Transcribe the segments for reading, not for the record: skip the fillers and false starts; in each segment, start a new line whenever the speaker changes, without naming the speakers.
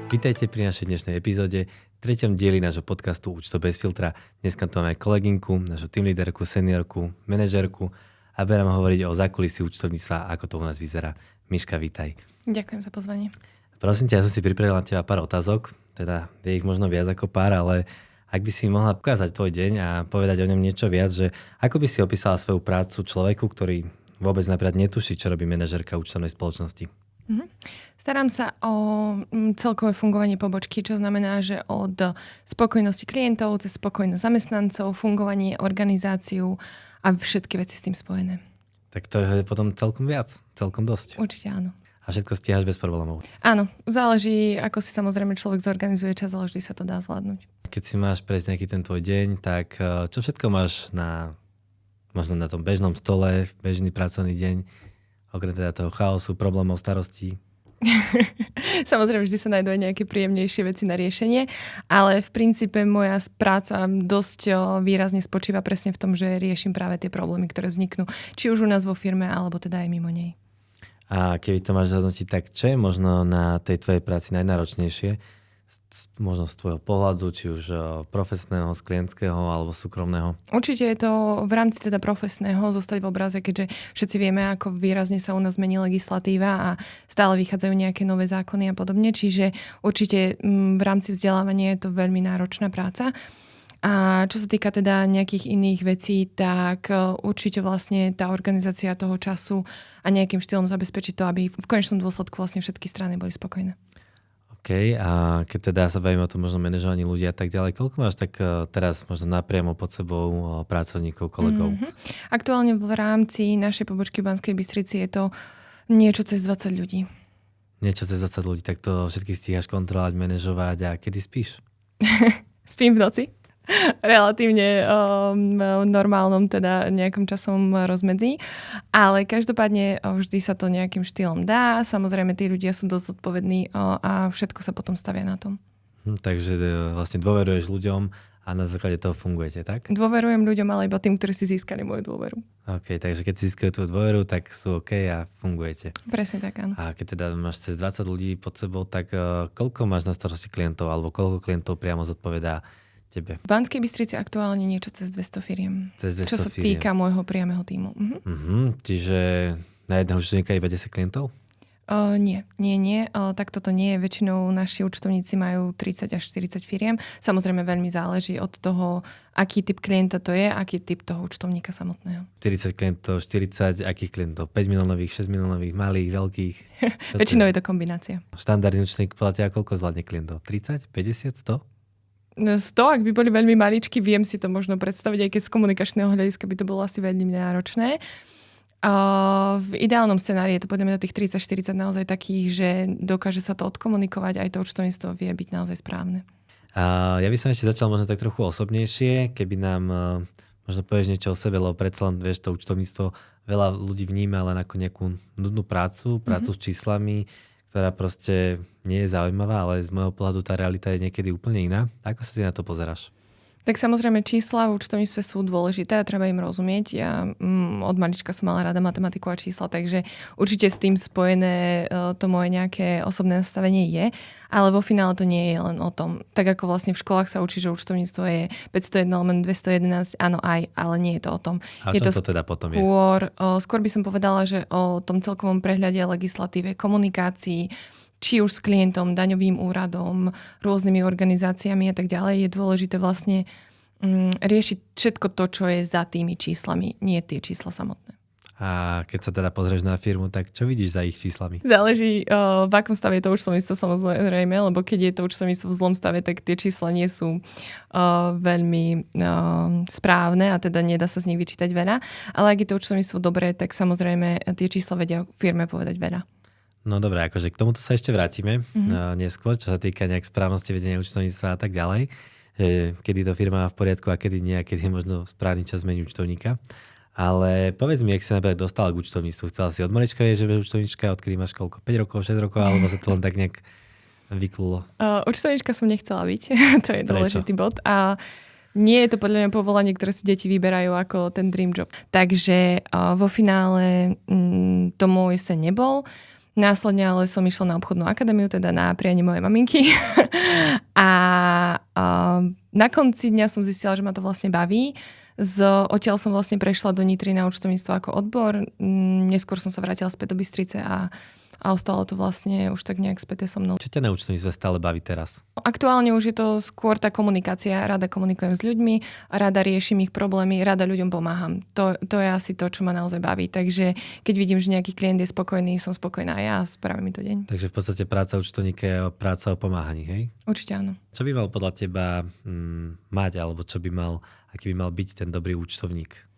Vítajte pri našej dnešnej epizóde, treťom dieli nášho podcastu Účto bez filtra. Dneska tu máme kolegynku, našu team líderku, seniorku, manažérku a budeme hovoriť o zákulisí účtovníctva, ako to u nás vyzerá. Miška, vítaj.
Ďakujem za pozvanie.
Prosím ťa, ja som si pripravil na teba pár otázok, teda je ich možno viac ako pár, ale ak by si mohla ukázať tvoj deň a povedať o ňom niečo viac, že ako by si opísala svoju prácu človeku, ktorý vôbec napríklad netuší, čo robí manažérka účtovnej spoločnosti.
Starám sa o celkové fungovanie pobočky, čo znamená, že od spokojnosti klientov cez spokojnosť zamestnancov, fungovanie, organizáciu a všetky veci s tým spojené.
Tak to je potom celkom viac, celkom dosť.
Určite áno.
A všetko stíhaš bez problémov.
Áno, záleží, ako si samozrejme človek zorganizuje čas, ale vždy sa to dá zvládnuť.
Keď si máš prejsť nejaký ten tvoj deň, tak čo všetko máš možno na tom bežnom stole, bežný pracovný deň, okrem teda toho chaosu, problémov, starostí?
Samozrejme, vždy sa nájdú aj nejaké príjemnejšie veci na riešenie, ale v princípe moja práca dosť výrazne spočíva presne v tom, že riešim práve tie problémy, ktoré vzniknú, či už u nás vo firme, alebo teda aj mimo nej.
A keby to máš zhodnotiť, tak čo je možno na tej tvojej práci najnáročnejšie? Možno z tvojho pohľadu, či už profesného, z klientského alebo súkromného?
Určite je to v rámci teda profesného zostať v obraze, keďže všetci vieme, ako výrazne sa u nás mení legislatíva a stále vychádzajú nejaké nové zákony a podobne. Čiže určite v rámci vzdelávania je to veľmi náročná práca. A čo sa týka teda nejakých iných vecí, tak určite vlastne tá organizácia toho času a nejakým štýlom zabezpečiť to, aby v konečnom dôsledku vlastne všetky strany boli spokojné.
OK, a keď teda sa bavíme o tom možno manažovaní ľudí a tak ďalej, koľko máš tak teraz možno napriamo pod sebou pracovníkov, kolegov?
Aktuálne v rámci našej pobočky v Banskej Bystrici je to niečo cez 20 ľudí.
Niečo cez 20 ľudí, tak to všetkých stíhaš kontrolovať, manažovať a kedy spíš?
Spím v noci. Relatívne normálnom teda nejakom časom rozmedzí. Ale každopádne vždy sa to nejakým štýlom dá. Samozrejme, tí ľudia sú dosť odpovední a všetko sa potom stavia na tom.
Takže vlastne dôveruješ ľuďom a na základe toho fungujete, tak?
Dôverujem ľuďom, ale iba tým, ktorí si získali moju dôveru.
OK, takže keď si získajú tvoju dôveru, tak sú OK a fungujete.
Presne tak, áno.
A keď teda máš cez 20 ľudí pod sebou, tak koľko máš na starosti klientov alebo koľko klientov priamo zodpovedá tebe?
V Banskej Bystrici aktuálne niečo cez 200 firiem.
Cez 200
čo sa týka môjho priameho tímu.
Čiže na jedného účtovníka iba 10 klientov?
Nie. Tak toto nie je. Väčšinou naši účtovníci majú 30 až 40 firiem. Samozrejme veľmi záleží od toho, aký typ klienta to je, aký typ toho účtovníka samotného.
40 klientov, 40 akých klientov? 5 miliónových, 6 miliónových, malých, veľkých?
Väčšinou je to kombinácia.
Štandardný účtovník podľa teba koľko zvládne klientov? 30, 50, 100?
100, ak by boli veľmi maličky, viem si to možno predstaviť, aj keď z komunikačného hľadiska by to bolo asi veľmi náročné. V ideálnom scenári je to podľa mňa tých 30-40 naozaj takých, že dokáže sa to odkomunikovať, aj to účtovníctvo vie byť naozaj správne.
Ja by som ešte začal možno tak trochu osobnejšie, keby nám možno povieš niečo o sebe, lebo predsa len vieš, to účtovníctvo veľa ľudí vníma len ako nejakú nudnú prácu s číslami, ktorá proste nie je zaujímavá, ale z môjho pohľadu tá realita je niekedy úplne iná. Ako sa ty na to pozeráš?
Tak samozrejme čísla v účtovníctve sú dôležité a treba im rozumieť. Ja od malička som mala rada matematiku a čísla, takže určite s tým spojené to moje nejaké osobné nastavenie je, ale vo finále to nie je len o tom. Tak ako vlastne v školách sa učí, že účtovníctvo je 501/211, áno aj, ale nie je to o tom.
A o čom to teda potom je?
Skôr by som povedala, že o tom celkovom prehľade legislatíve, komunikácii, či už s klientom, daňovým úradom, rôznymi organizáciami a tak ďalej, je dôležité vlastne riešiť všetko to, čo je za tými číslami, nie tie čísla samotné.
A keď sa teda pozrieš na firmu, tak čo vidíš za ich číslami?
Záleží, v akom stave je to účtovníctvo samozrejme, lebo keď je to účtovníctvo v zlom stave, tak tie čísla nie sú veľmi správne a teda nedá sa z nich vyčítať veľa. Ale ak je to účtovníctvo dobré, tak samozrejme tie čísla vedia firme povedať veľa.
No dobré, akože k tomuto sa ešte vrátime neskôr, čo sa týka nejak správnosti vedenia účtovníctva a tak ďalej. Kedy to firma má v poriadku a kedy nie, a kedy je možno správny čas zmeniť účtovníka. Ale povedz mi, jak si napríklad dostala k účtovníctvu. Chcela si od malička vieš, že budeš účtovníčka, odkedy máš koľko? 5 rokov, 6 rokov, alebo sa to len tak nejak vyklulo?
Účtovníčka som nechcela byť, to je dôležitý bod. A nie je to podľa mňa povolanie, ktoré si deti vyberajú ako ten dream job. Takže vo finále to môj sen nebol. Následne ale som išla na obchodnú akadémiu, teda na prianie mojej maminky. a na konci dňa som zistila, že ma to vlastne baví. Odtiaľ som vlastne prešla do Nitry na účtovníctvo ako odbor. Neskôr som sa vrátila späť do Bystrice a ostalo to vlastne už tak nejak späté so mnou.
Čo ťa na účtovníctve stále baví teraz?
Aktuálne už je to skôr tá komunikácia. Rada komunikujem s ľuďmi, rada riešim ich problémy, rada ľuďom pomáham. To je asi to, čo ma naozaj baví. Takže keď vidím, že nejaký klient je spokojný, som spokojná ja a spraví mi to deň.
Takže v podstate práca účtovníka je práca o pomáhaní, hej?
Určite áno.
Čo by mal podľa teba mať, alebo aký by mal byť ten dobrý účtovník?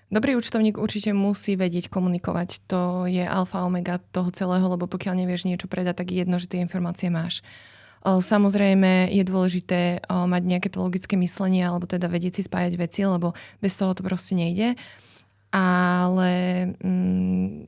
Dobrý účtovník určite musí vedieť komunikovať. To je alfa omega toho celého, lebo pokiaľ nevieš niečo predať, tak je jedno, že tie informácie máš. Samozrejme je dôležité mať nejaké to logické myslenie alebo teda vedieť si spájať veci, lebo bez toho to proste nejde. Ale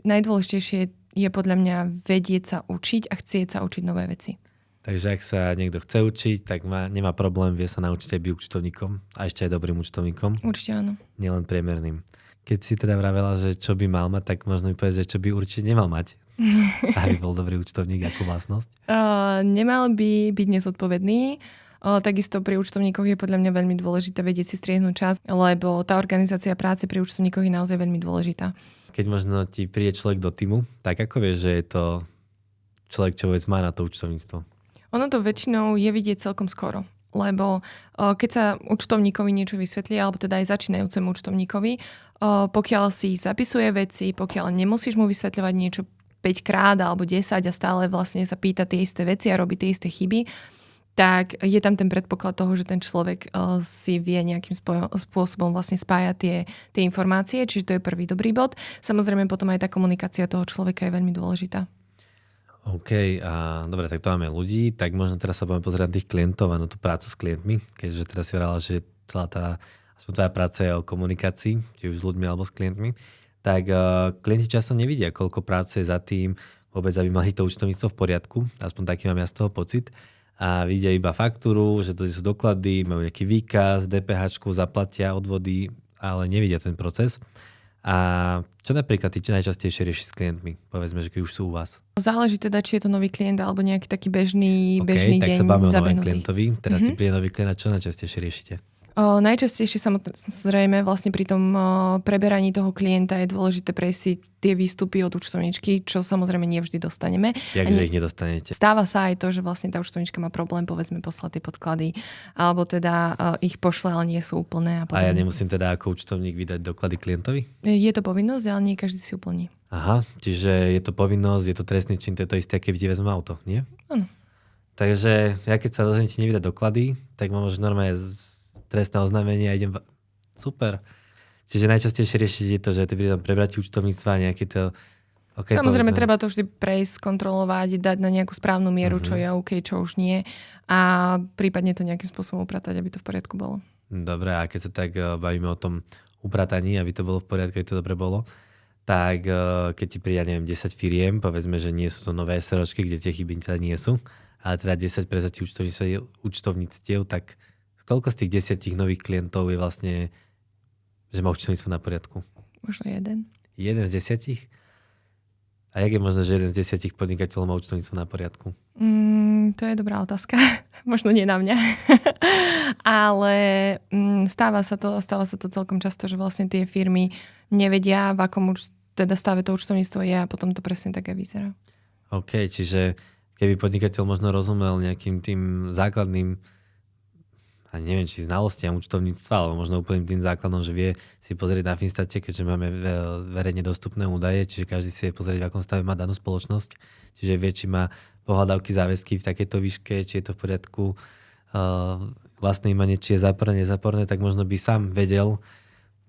najdôležitejšie je podľa mňa vedieť sa učiť a chcieť sa učiť nové veci.
Takže ak sa niekto chce učiť, tak nemá problém, vie sa naučiť aj byť účtovníkom a ešte aj dobrým účtovníkom.
Určite áno. Nielen
priemerným. Keď si teda vravela, že čo by mal mať, tak možno mi povedať, že čo by určite nemal mať, aby bol dobrý účtovník, akú vlastnosť?
Nemal by byť nezodpovedný. Takisto pri účtovníkoch je podľa mňa veľmi dôležité vedieť si striehnúť čas, lebo tá organizácia práce pri účtovníkoch je naozaj veľmi dôležitá.
Keď možno ti príde človek do týmu, tak ako vieš, že je to človek, čo vôbec má na to účtovníctvo?
Ono to väčšinou je vidieť celkom skoro. Lebo keď sa účtovníkovi niečo vysvetlí, alebo teda aj začínajúcemu účtovníkovi, pokiaľ si zapisuje veci, pokiaľ nemusíš mu vysvetľovať niečo 5 krát alebo 10 a stále vlastne sa pýta tie isté veci a robí tie isté chyby, tak je tam ten predpoklad toho, že ten človek si vie nejakým spôsobom vlastne spájať tie informácie, čiže to je prvý dobrý bod. Samozrejme potom aj tá komunikácia toho človeka je veľmi dôležitá.
OK, a dobre, tak to máme ľudí, tak možno teraz sa budeme pozrieť na tých klientov a na tú prácu s klientmi, keďže teraz si vrala, že celá tá, aspoň tvoja práca je o komunikácii, či už s ľuďmi alebo s klientmi, tak klienti často nevidia, koľko práce je za tým, vôbec aby mali to účtovníctvo v poriadku, aspoň taký mám ja z toho pocit, a vidia iba faktúru, že to sú doklady, majú nejaký výkaz, DPH, zaplatia odvody, ale nevidia ten proces. A čo napríklad ty najčastejšie rieši s klientmi? Povedzme, že keď už sú u vás.
Záleží teda, či je to nový klient alebo nejaký taký bežný
deň
tak
sa bavíme o novom
zabehnutý.
klientovi. Teraz si príde nový klient a čo najčastejšie riešite?
Najčastejšie samozrejme vlastne pri tom preberaní toho klienta je dôležité prejsť si tie výstupy od účtovničky, čo samozrejme nie vždy dostaneme.
Jakže ich nedostanete?
Stáva sa aj to, že vlastne tá účtovnička má problém, povedzme, poslať tie podklady, alebo teda ich pošle, ale nie sú úplné.
A ja nemusím teda ako účtovník vydať doklady klientovi?
Je to povinnosť, ale nie každý si úplní.
Aha, čiže je to povinnosť, je to trestný čin, to je to isté, keď ti vezmú auto, nie?
Áno.
Takže ja keď sa dozviem ti nevydať doklady, tak mám už normálne trestné oznámenie a idem... Super. Čiže najčastejšie riešiť je to, že ty prídem prebrať účtovníctva a nejaké to... Okay,
samozrejme, treba to vždy prejsť, kontrolovať, dať na nejakú správnu mieru, čo je OK, čo už nie. A prípadne to nejakým spôsobom upratať, aby to v poriadku bolo.
Dobre, a keď sa tak bavíme o tom uprataní, aby to bolo v poriadku, aby to dobre bolo, tak keď ti príde, neviem, 10 firiem, povedzme, že nie sú to nové SROčky, kde tie chyby teda nie sú, ale teda 10 prezatí účtovníctiev, tak koľko z tých 10 nových klientov je vlastne, že má účtovníctvo na poriadku?
Možno jeden.
Jeden z 10? A jak je možné, že jeden z 10 podnikateľov má účtovníctvo na poriadku?
To je dobrá otázka. Možno nie na mňa. Ale stáva sa to celkom často, že vlastne tie firmy nevedia, v akom teda stave to účtovníctvo je a potom to presne tak aj vyzerá.
OK, čiže keby podnikateľ možno rozumel nejakým tým základným, a neviem, či znalostiam účtovníctva, ale možno úplným tým základom, že vie si pozrieť na Finstate, keďže máme verejne dostupné údaje, čiže každý si vie pozrieť, v akom stave má danú spoločnosť, čiže vie, či má pohľadávky, záväzky v takejto výške, či je to v poriadku, vlastné imanie, či je záporné, nezáporné, tak možno by sám vedel,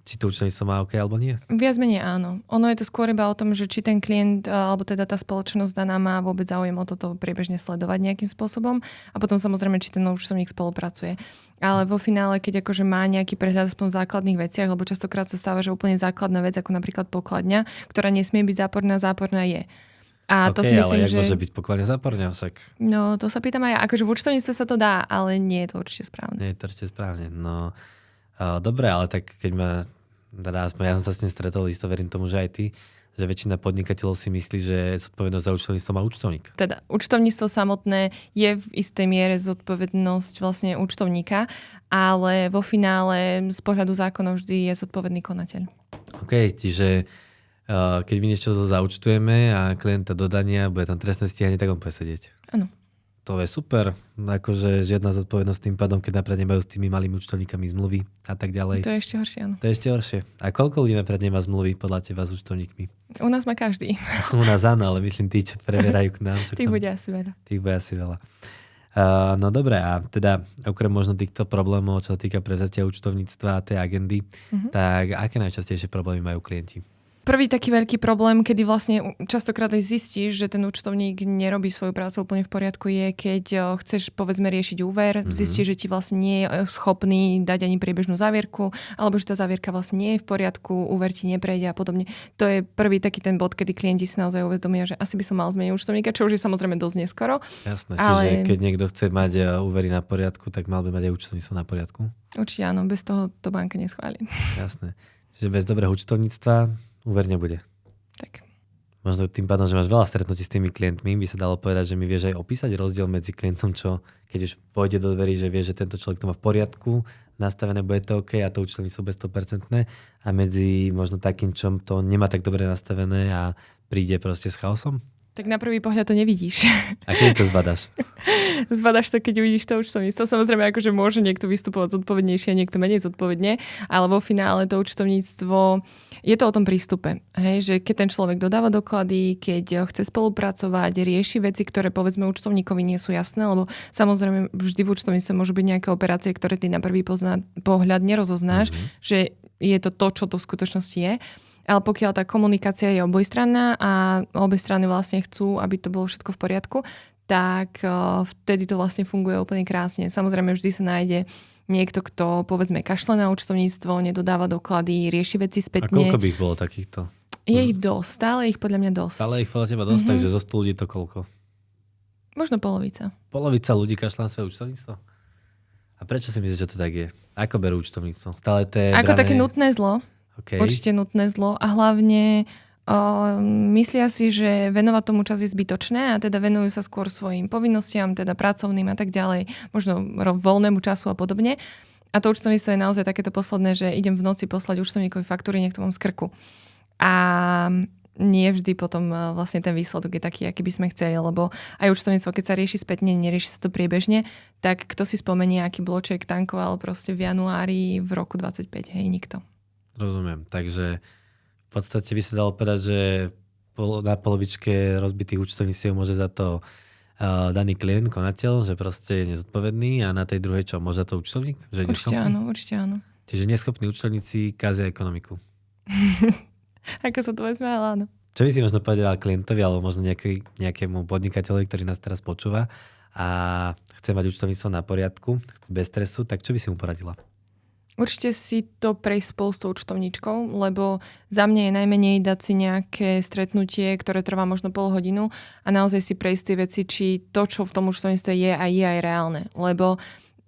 či to účtovníctvo má OK alebo nie?
Viac menej áno. Ono je to skôr iba o tom, že či ten klient alebo teda tá spoločnosť daná má vôbec záujem o toto priebežne sledovať nejakým spôsobom a potom samozrejme, či ten účtovník spolupracuje. Ale vo finále, keď akože má nejaký prehľad aspoň v základných veciach, lebo častokrát sa stáva, že úplne základná vec, ako napríklad pokladňa, ktorá nesmie byť záporná je. A to si myslím,
ale môže byť pokladňa záporná však?
No, to sa pýtam aj ja. Akože v účtovníctve sa to dá, ale nie je to určite správne.
Nie je to určite správne. No, dobre, ale tak keď ma... Teda aspoň ja som sa s tým stretol, isto verím tomu, že aj ty, že väčšina podnikateľov si myslí, že zodpovednosť za účtovníctvo má účtovník.
Teda účtovníctvo samotné je v istej miere zodpovednosť vlastne účtovníka, ale vo finále z pohľadu zákona vždy je zodpovedný konateľ.
OK, čiže keď my niečo zaúčtujeme a klienta dodania, bude tam trestné stíhanie, tak on bude sedieť.
Áno.
To je super, akože žiadna zodpovednosť tým pádom, keď napríklad nemajú s tými malými účtovníkami zmluvy a tak ďalej.
To je ešte horšie, áno.
To je ešte horšie. A koľko ľudí napríklad nemá zmluvy podľa teba s účtovníkmi?
U nás má každý.
U nás áno, ale myslím tí, čo preverajú k nám.
Tých bude asi veľa.
Tých bude asi veľa. No dobre, a teda okrem možno týchto problémov, čo sa týka prevzatia účtovníctva a tej agendy, tak aké najčastejšie problémy majú klienti?
Prvý taký veľký problém, kedy vlastne častokrát aj zistíš, že ten účtovník nerobí svoju prácu úplne v poriadku, je, keď chceš povedzme riešiť úver, zistíš, že ti vlastne nie je schopný dať ani priebežnú závierku, alebo že tá závierka vlastne nie je v poriadku, úver ti neprejde a podobne. To je prvý taký ten bod, kedy klienti si naozaj uvedomia, že asi by som mal zmeniť účtovníka, čo už je samozrejme dosť neskoro.
Jasné, čiže keď niekto chce mať úvery na poriadku, tak mal by mať aj účtovníctvo na poriadku?
Určite áno, bez toho to banka neschváli.
Jasné. Čiže bez dobrého účtovníctva úver nebude.
Tak.
Možno tým pádom, že máš veľa stretnutí s tými klientmi, by sa dalo povedať, že mi vieš aj opísať rozdiel medzi klientom, čo keď už pôjde do dverí, že vie, že tento človek to má v poriadku, nastavené, bude to OK a to účtovníctvo bude 100% a medzi možno takým, čo to nemá tak dobre nastavené a príde proste s chaosom?
Tak na prvý pohľad to nevidíš.
A keď to zbadaš?
Zbadaš to, keď uvidíš to účtovníctvo. Samozrejme, akože môže niekto vystupovať zodpovednejšie a niekto menej zodpovedne, ale vo finále to účtovníctvo je to o tom prístupe. Hej? Že keď ten človek dodáva doklady, keď chce spolupracovať, rieši veci, ktoré povedzme účtovníkovi nie sú jasné, lebo samozrejme vždy v účtovníctve môžu byť nejaké operácie, ktoré ty na prvý pohľad nerozoznáš, že je to to, čo to v skutočnosti je. Ale pokiaľ tá komunikácia je obojstranná a obe strany vlastne chcú, aby to bolo všetko v poriadku, tak vtedy to vlastne funguje úplne krásne. Samozrejme vždy sa nájde niekto, kto povedzme kašle na účtovníctvo, nedodáva doklady, rieši veci spätne.
A koľko by ich bolo takýchto?
Je ich dosť, stále ich podľa mňa dosť.
Stále ich podľa teba dosť, takže zo 100 ľudí to koľko?
Možno polovica.
Polovica ľudí kašľa na svoje účtovníctvo? A prečo si myslíš, že to tak je? Ako berú účtovníctvo? Stále to je
ako
brané...
také nutné zlo.
Okay.
Určite nutné zlo a hlavne myslia si, že venovať tomu čas je zbytočné a teda venujú sa skôr svojim povinnostiam, teda pracovným a tak ďalej, možno voľnému času a podobne. A to účtovníctvo je naozaj takéto posledné, že idem v noci poslať účtovníkovi faktúry, nech to mám z krku. A nie vždy potom vlastne ten výsledok je taký, aký by sme chceli, lebo aj účtovníctvo, keď sa rieši spätne, nerieši sa to priebežne, tak kto si spomenie, aký bloček tankoval proste v januári v roku 25, hej, nikto.
Rozumiem. Takže v podstate by sa dalo povedať, že na polovičke rozbitých účtovníctiev môže za to daný klient, konateľ, že proste je nezodpovedný a na tej druhej čo? Môže za to účtovník? Že
Určite áno.
Čiže neschopní účtovníci kazia ekonomiku.
Ako sa to vezme, ale áno.
Čo by si možno povedala klientovi alebo možno nejakému podnikateľovi, ktorý nás teraz počúva a chce mať účtovníctvo na poriadku, bez stresu, tak čo by si mu poradila?
Určite si to prejsť spolu s tou účtovníčkou, lebo za mňa je najmenej dať si nejaké stretnutie, ktoré trvá možno pol hodinu a naozaj si prejsť tie veci, či to, čo v tom účtovníctve je aj reálne. Lebo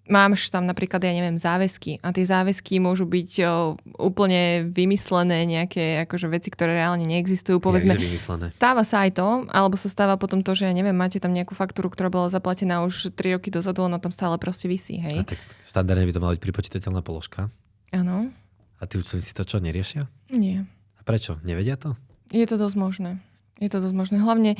máš tam napríklad, ja neviem, záväzky a tie záväzky môžu byť úplne vymyslené nejaké akože veci, ktoré reálne neexistujú. Povedzme, stáva sa aj to, alebo sa stáva potom to, že ja neviem, máte tam nejakú faktúru, ktorá bola zaplatená už 3 roky dozadu, ona tam stále proste visí, hej.
A tak štandardne by to mala byť pripočítateľná položka.
Áno.
A tí účtovníci to čo, neriešia?
Nie.
A prečo? Nevedia to?
Je to dosť možné. Hlavne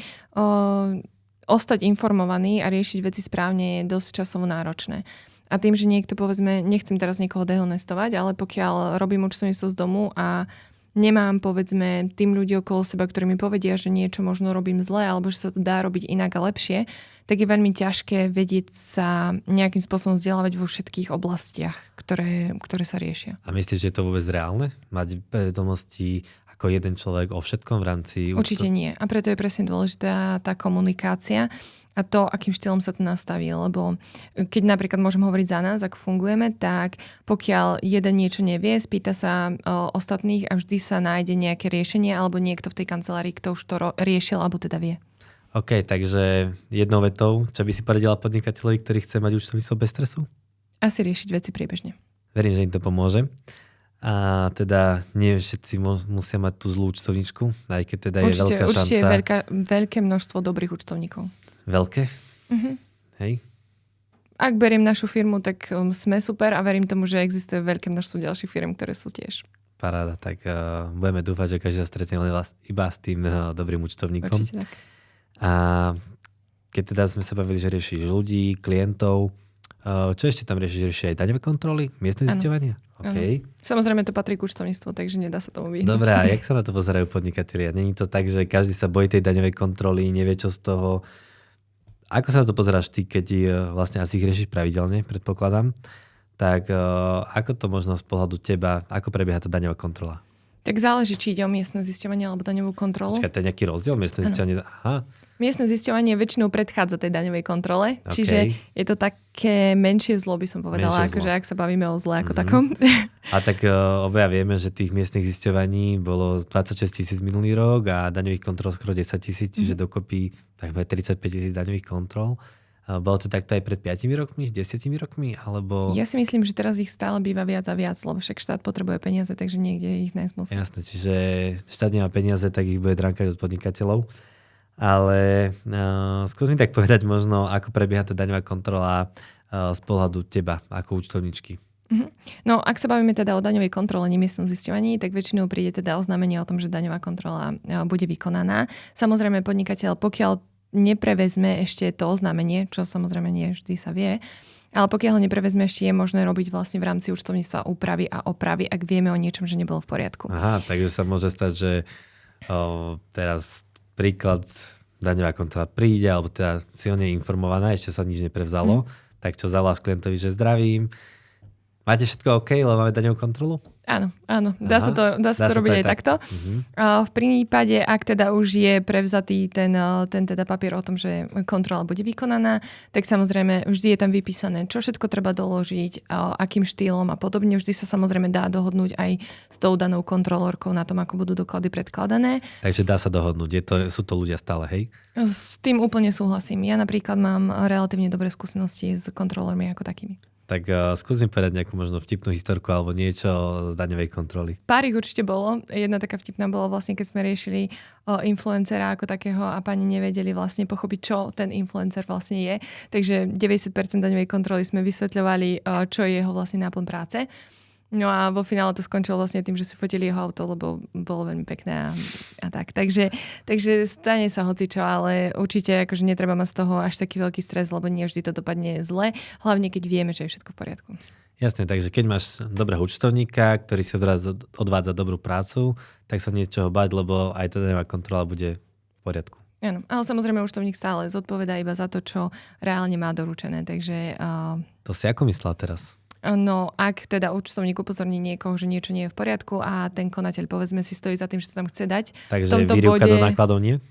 ostať informovaný a riešiť veci správne je dosť časovo náročné. A tým, že niekto, povedzme, nechcem teraz niekoho dehonestovať, ale pokiaľ robím účtovníctvo z domu a nemám, povedzme, tým ľudí okolo seba, ktorí mi povedia, že niečo možno robím zle alebo že sa to dá robiť inak a lepšie, tak je veľmi ťažké vedieť sa nejakým spôsobom vzdelávať vo všetkých oblastiach, ktoré sa riešia. A
myslíš, že je to vôbec reálne? Mať vedomosti ako jeden človek o všetkom v rámci...
Určite nie. A preto je presne dôležitá tá komunikácia a to, akým štýlom sa to nastaví. Lebo keď napríklad môžem hovoriť za nás, ako fungujeme, tak pokiaľ jeden niečo nevie, spýta sa ostatných a vždy sa nájde nejaké riešenie alebo niekto v tej kancelárii, kto už to riešil alebo teda vie.
OK, takže jednou vetou, čo by si poradila podnikateľovi, ktorý chce mať účtovníctvo bez stresu?
Asi riešiť veci priebežne.
Verím, že im to pomôže. A teda nie všetci musia mať tú zlú účtovníčku, aj keď teda je veľká šanca.
Určite je veľké množstvo dobrých účtovníkov.
Veľké? Hej?
Ak beriem našu firmu, tak sme super a verím tomu, že existuje veľké množstvo ďalších firm, ktoré sú tiež.
Paráda, tak budeme dúfať, že každý sa stretne iba s tým dobrým účtovníkom.
Určite tak.
A keď teda sme sa bavili, že riešiš ľudí, klientov, čo ešte tam riešiš? Riešiš aj daňové kontroly? Miestne zisťovania? Okay.
Samozrejme to patrí k účtovníctvu, takže nedá sa tomu vyhnúť.
Dobre, a jak sa na to pozerajú podnikatelia? Není to tak, že každý sa bojí tej daňovej kontroly, nevie čo z toho. Ako sa na to pozeráš ty, keď vlastne asi ich riešiš pravidelne, predpokladám? Tak ako to možno z pohľadu teba, ako prebieha tá daňová kontrola?
Tak záleží, či ide o miestne zisťovanie alebo daňovú kontrolu.
Počkaj, to je nejaký rozdiel? Miestne zisťovanie? Aha.
Miestne zisťovanie väčšinou predchádza tej daňovej kontrole, čiže je to také menšie zlo, by som povedala, akože ak sa bavíme o zle ako takom.
A tak obaja vieme, že tých miestnych zisťovaní bolo 26 000 minulý rok a daňových kontrol skoro 10 000, čiže dokopy takmer 35 000 daňových kontrol. Bolo to takto aj pred 5 rokmi, 10 rokmi? Alebo...
Ja si myslím, že teraz ich stále býva viac a viac, lebo však štát potrebuje peniaze, takže niekde ich nájsť musí.
Jasné, čiže štát nemá peniaze, tak ich bude dránkať od podnikateľov. Ale skús mi tak povedať možno, ako prebieha tá daňová kontrola z pohľadu teba, ako účtovničky.
No, ak sa bavíme teda o daňovej kontrole, nemiestnom zisťovaní, tak väčšinou príde teda oznámenie o tom, že daňová kontrola bude vykonaná. Samozrejme, podnikateľ, pokiaľ neprevezme ešte to oznámenie, čo samozrejme nie vždy sa vie, ale pokiaľ ho neprevezme, ešte je možné robiť vlastne v rámci účtovníctva úpravy a opravy, ak vieme o niečom, že nebolo v poriadku.
Aha, takže sa môže stať, že teraz príklad, daňová kontrola príde, alebo teda silne informovaná, ešte sa nič neprevzalo, tak čo zavoláš klientovi, že zdravím, máte všetko OK, lebo máme daňovú kontrolu?
Áno. Dá sa to robiť aj takto. V prípade, ak teda už je prevzatý ten teda papier o tom, že kontrola bude vykonaná, tak samozrejme vždy je tam vypísané, čo všetko treba doložiť, akým štýlom a podobne. Vždy sa samozrejme dá dohodnúť aj s tou danou kontrolórkou na tom, ako budú doklady predkladané.
Takže dá sa dohodnúť. Sú to ľudia stále, hej?
S tým úplne súhlasím. Ja napríklad mám relatívne dobré skúsenosti s kontrolórmi ako takými.
Tak skús mi povedať nejakú možno vtipnú historku alebo niečo z daňovej kontroly.
Pár ich určite bolo. Jedna taká vtipná bola vlastne, keď sme riešili influencera ako takého a pani nevedeli vlastne pochopiť, čo ten influencer vlastne je. Takže 90% daňovej kontroly sme vysvetľovali, čo je jeho vlastne náplň práce. No a vo finále to skončilo vlastne tým, že si fotili jeho auto, lebo bolo veľmi pekné a tak. Takže stane sa hocičo, ale určite akože netreba mať z toho až taký veľký stres, lebo nie vždy to dopadne zle, hlavne keď vieme, že je všetko v poriadku.
Jasne, takže keď máš dobrého účtovníka, ktorý si odvádza dobrú prácu, tak sa niečoho bať, lebo aj tá daňová kontrola bude v poriadku.
Áno, ale samozrejme účtovník stále zodpovedá iba za to, čo reálne má doručené. Takže,
To si ako myslela teraz?
No, ak teda účtovník upozorní niekoho, že niečo nie je v poriadku a ten konateľ, povedzme si, stojí za tým, že to tam chce dať.
Takže výrivka do nákladov nie?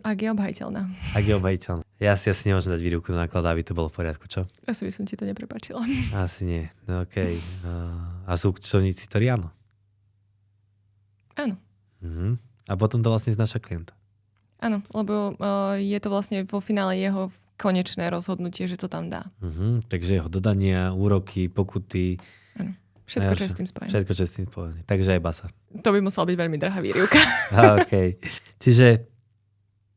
Ak je obhajiteľná.
Ak je obhajiteľná. Ja si asi nemôžem dať výrivku do nákladov, aby to bolo v poriadku, čo?
Asi by som ti to neprepáčila.
Asi nie. No okej. A sú účtovníci, ktorí áno?
Áno.
A potom to vlastne znáša klienta.
Áno, lebo je to vlastne vo finále jeho konečné rozhodnutie, že to tam dá.
Takže jeho dodania, úroky, pokuty.
Ano. Všetko, čo je s tým spojené.
Všetko, čo je s tým spojené. Takže aj basa.
To by musela byť veľmi drahá výrivka.
OK. Čiže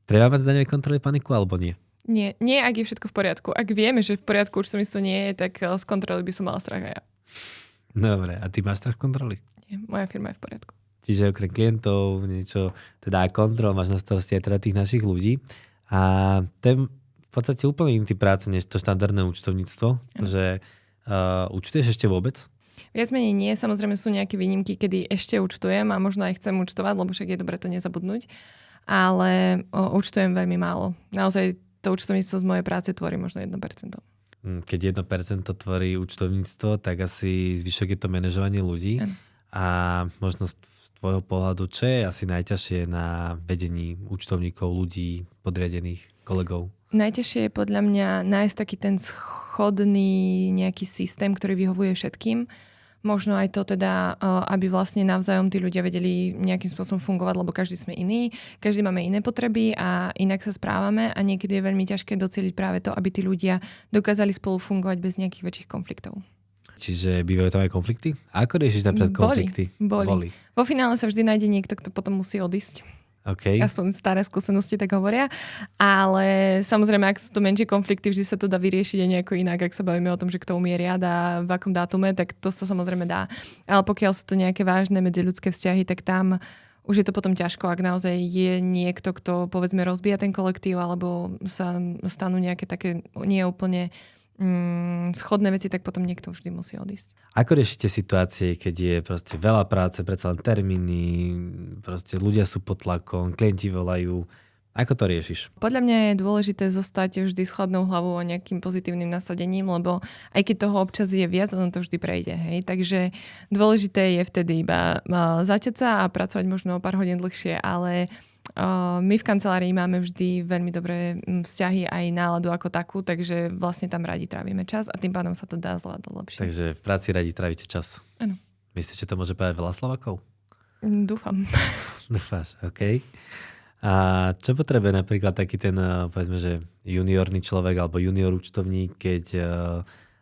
treba mať daňové kontroly paniku, alebo nie?
Nie, ak je všetko v poriadku. Ak vieme, že v poriadku účtovníctvo nie je, tak z kontroly by som mala strach aj ja.
Dobre. A ty máš strach kontroly?
Nie, moja firma je v poriadku.
Čiže okrem klientov, niečo, teda kontrol, máš na starosti aj teda tých našich ľudí. A ten v podstate úplne iný typ práce, než to štandardné účtovníctvo, že účtuješ ešte vôbec?
Viac menej nie, samozrejme sú nejaké výnimky, kedy ešte účtujem a možno aj chcem účtovať, lebo však je dobre to nezabudnúť, ale účtujem veľmi málo. Naozaj to účtovníctvo z mojej práce tvorí možno 1%.
Keď 1% tvorí účtovníctvo, tak asi zvyšok je to manažovanie ľudí.
Ano.
A možno z tvojho pohľadu, čo je asi najťažšie na vedení účtovníkov, ľudí, podriadených kolegov?
Najťažšie je podľa mňa nájsť taký ten schodný nejaký systém, ktorý vyhovuje všetkým. Možno aj to teda, aby vlastne navzájom tí ľudia vedeli nejakým spôsobom fungovať, lebo každý sme iný, každý máme iné potreby a inak sa správame a niekedy je veľmi ťažké docieliť práve to, aby tí ľudia dokázali spolu fungovať bez nejakých väčších konfliktov.
Čiže bývajú tam aj konflikty? A ako riešiš napríklad konflikty?
Boli. Vo finále sa vždy nájde niekto, kto potom musí odísť.
Okay.
Aspoň staré skúsenosti tak hovoria. Ale samozrejme, ak sú to menšie konflikty, vždy sa to dá vyriešiť aj nejako inak. Ak sa bavíme o tom, že kto umie riad a v akom dátume, tak to sa samozrejme dá. Ale pokiaľ sú to nejaké vážne medziľudské vzťahy, tak tam už je to potom ťažko, ak naozaj je niekto, kto povedzme rozbíja ten kolektív alebo sa stanú nejaké také neúplne schodné veci, tak potom niekto vždy musí odísť.
Ako riešite situácie, keď je proste veľa práce, predsa len termíny, proste ľudia sú pod tlakom, klienti volajú. Ako to riešiš?
Podľa mňa je dôležité zostať vždy s chladnou hlavou a nejakým pozitívnym nasadením, lebo aj keď toho občas je viac, ono to vždy prejde. Hej? Takže dôležité je vtedy iba zaťať sa a pracovať možno o pár hodín dlhšie, ale my v kancelárii máme vždy veľmi dobré vzťahy aj náladu ako takú, takže vlastne tam radi trávime čas a tým pádom sa to dá zvládať lepšie.
Takže v práci radi trávite čas.
Áno.
Myslíte, že to môže povedať veľa Slovakov?
Dúfam.
Dúfaš, OK. A čo potrebuje napríklad taký ten, povedzme, že juniorný človek alebo junior účtovník, keď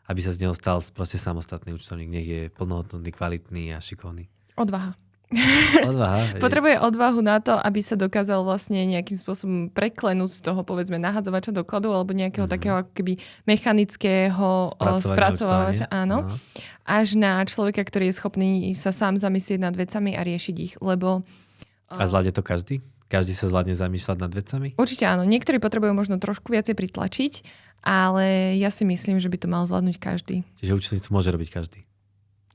aby sa z neho stal proste samostatný účtovník, nech je plnohodnotný, kvalitný a šikovný?
Odvaha.
Odvaha.
Potrebuje odvahu na to, aby sa dokázal vlastne nejakým spôsobom preklenúť z toho, povedzme, nahadzovača dokladu alebo nejakého takého ako keby mechanického spracovača, áno, až na človeka, ktorý je schopný sa sám zamyslieť nad vecami a riešiť ich, lebo...
A zvládne to každý? Každý sa zvládne zamýšľať nad vecami?
Určite áno. Niektorí potrebujú možno trošku viacej pritlačiť, ale ja si myslím, že by to mal zvládnuť každý.
Čiže účtovníctvo môže robiť každý?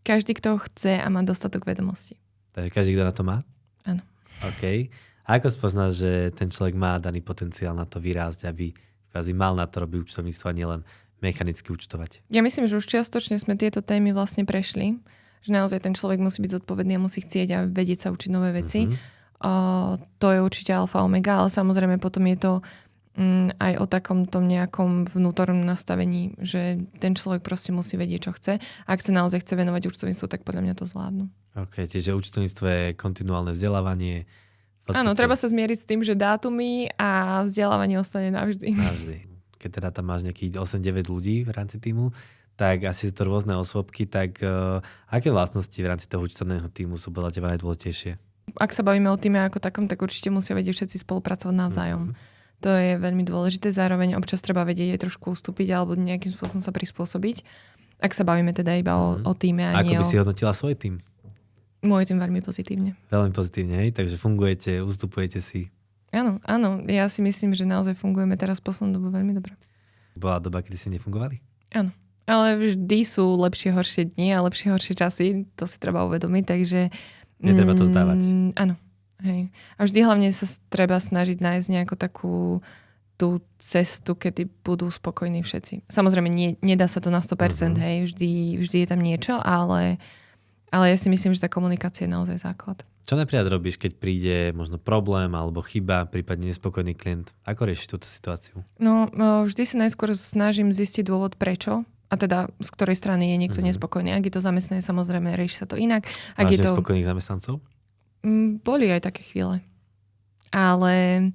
Každý, kto chce a má dostatok vedomostí.
Takže každý, kto na to má?
Áno.
OK. A ako spoznáš, že ten človek má daný potenciál na to vyrásť, aby kvázi mal na to robiť účtovníctvo a nielen mechanicky účtovať?
Ja myslím, že už čiastočne sme tieto témy vlastne prešli. Že naozaj ten človek musí byť zodpovedný a musí chcieť a vedieť sa učiť nové veci. To je určite alfa omega, ale samozrejme potom je to aj o takom tom nejakom vnútornom nastavení, že ten človek proste musí vedieť, čo chce. A ak sa naozaj chce venovať účtovníctvu, tak podľa mňa to zvládnu.
OK, čiže účtovníctvo je kontinuálne vzdelávanie.
Áno, treba sa zmieriť s tým, že dátumy a vzdelávanie ostane navždy.
Navždy. Keď teda tam máš nejakých 8-9 ľudí v rámci týmu, tak asi sú to rôzne osôbky, tak aké vlastnosti v rámci toho účtovného týmu sú podľa teba najdôležitejšie? Ak
sa bavíme o týme ako takom, tak určite musia vedieť všetci spolupracovať navzájom. To je veľmi dôležité. Zároveň občas treba vedieť aj trošku ustúpiť alebo nejakým spôsobom sa prispôsobiť. Ak sa bavíme teda iba o týme a nie
Ako by si hodnotila svoj tým?
Môj tým veľmi pozitívne.
Veľmi pozitívne, hej? Takže fungujete, ustupujete si.
Áno. Ja si myslím, že naozaj fungujeme teraz v poslednú dobu veľmi dobre.
Bola doba, kedy ste nefungovali?
Áno. Ale vždy sú lepšie, horšie dni a lepšie, horšie časy. To si treba uvedomiť, takže...
Netreba to zdávať.
Áno. Hej. A vždy hlavne sa treba snažiť nájsť nejakú takú tú cestu, kedy budú spokojní všetci. Samozrejme, nedá sa to na 100%, hej. Vždy je tam niečo, ale ja si myslím, že tá komunikácia je naozaj základ.
Čo napríklad robíš, keď príde možno problém alebo chyba, prípadne nespokojný klient? Ako riešiš túto situáciu?
No, vždy sa najskôr snažím zistiť dôvod prečo. A teda z ktorej strany je niekto nespokojný. Ak je to zamestnanie, samozrejme, rieši sa to inak.
Máš nespokojných zamestnancov?
Boli aj také chvíle. Ale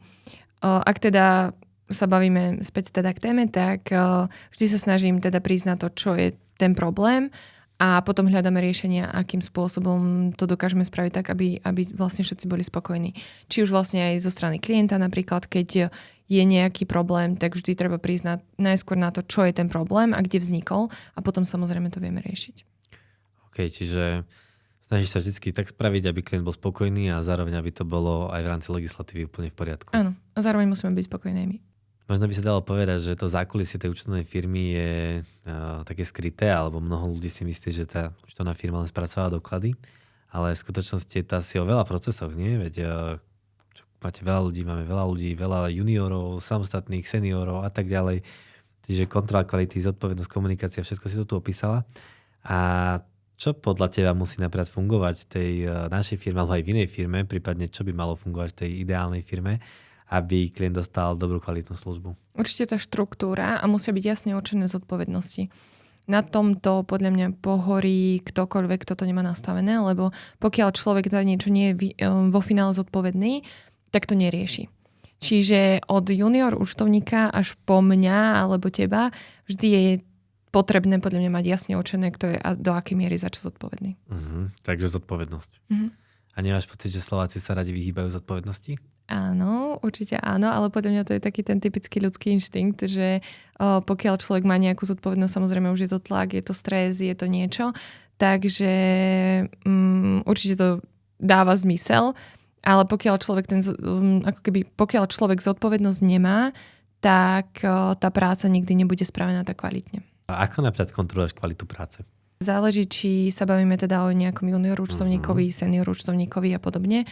ak teda sa bavíme späť teda k téme, tak vždy sa snažím teda prísť na to, čo je ten problém a potom hľadáme riešenia, akým spôsobom to dokážeme spraviť tak, aby vlastne všetci boli spokojní. Či už vlastne aj zo strany klienta napríklad, keď je nejaký problém, tak vždy treba prísť najskôr na to, čo je ten problém a kde vznikol a potom samozrejme to vieme riešiť. OK,
čiže snažíš sa vždy tak spraviť, aby klient bol spokojný a zároveň, aby to bolo aj v rámci legislatívy úplne v poriadku.
Áno, a zároveň musíme byť spokojní aj my.
Možno by sa dalo povedať, že to zákulisie tej účtovnej firmy je také skryté, alebo mnoho ľudí si myslí, že tá účtovná firma len spracováva doklady, ale v skutočnosti je to asi o veľa procesoch, nie? Veď máte veľa ľudí, veľa juniorov, samostatných, seniorov a tak ďalej. Čiže kontrola kvality, zodpovednosť, komunikácia, všetko si to tu opísala. A čo podľa teba musí napríklad fungovať v tej našej firme alebo aj v inej firme, prípadne čo by malo fungovať v tej ideálnej firme, aby klient dostal dobrú kvalitnú službu?
Určite tá štruktúra a musia byť jasne určené zodpovednosti. Na tomto podľa mňa pohorí ktokoľvek, kto to nemá nastavené, lebo pokiaľ človek za niečo nie je vo finále zodpovedný, tak to nerieši. Čiže od junior účtovníka až po mňa alebo teba vždy je potrebné podľa mňa mať jasne určené, kto je a do akej miery za čo zodpovedný.
Takže zodpovednosť. A nemáš pocit, že Slováci sa radi vyhýbajú zodpovednosti?
Áno, určite áno, ale podľa mňa to je taký ten typický ľudský inštinkt, že pokiaľ človek má nejakú zodpovednosť, samozrejme už je to tlak, je to stres, je to niečo, takže určite to dáva zmysel, ale pokiaľ človek zodpovednosť nemá, tak tá práca nikdy nebude spravená tak kvalitne.
A ako napríklad kontroluješ kvalitu práce?
Záleží, či sa bavíme teda o nejakom junior účtovníkovi, senior účtovníkovi a podobne.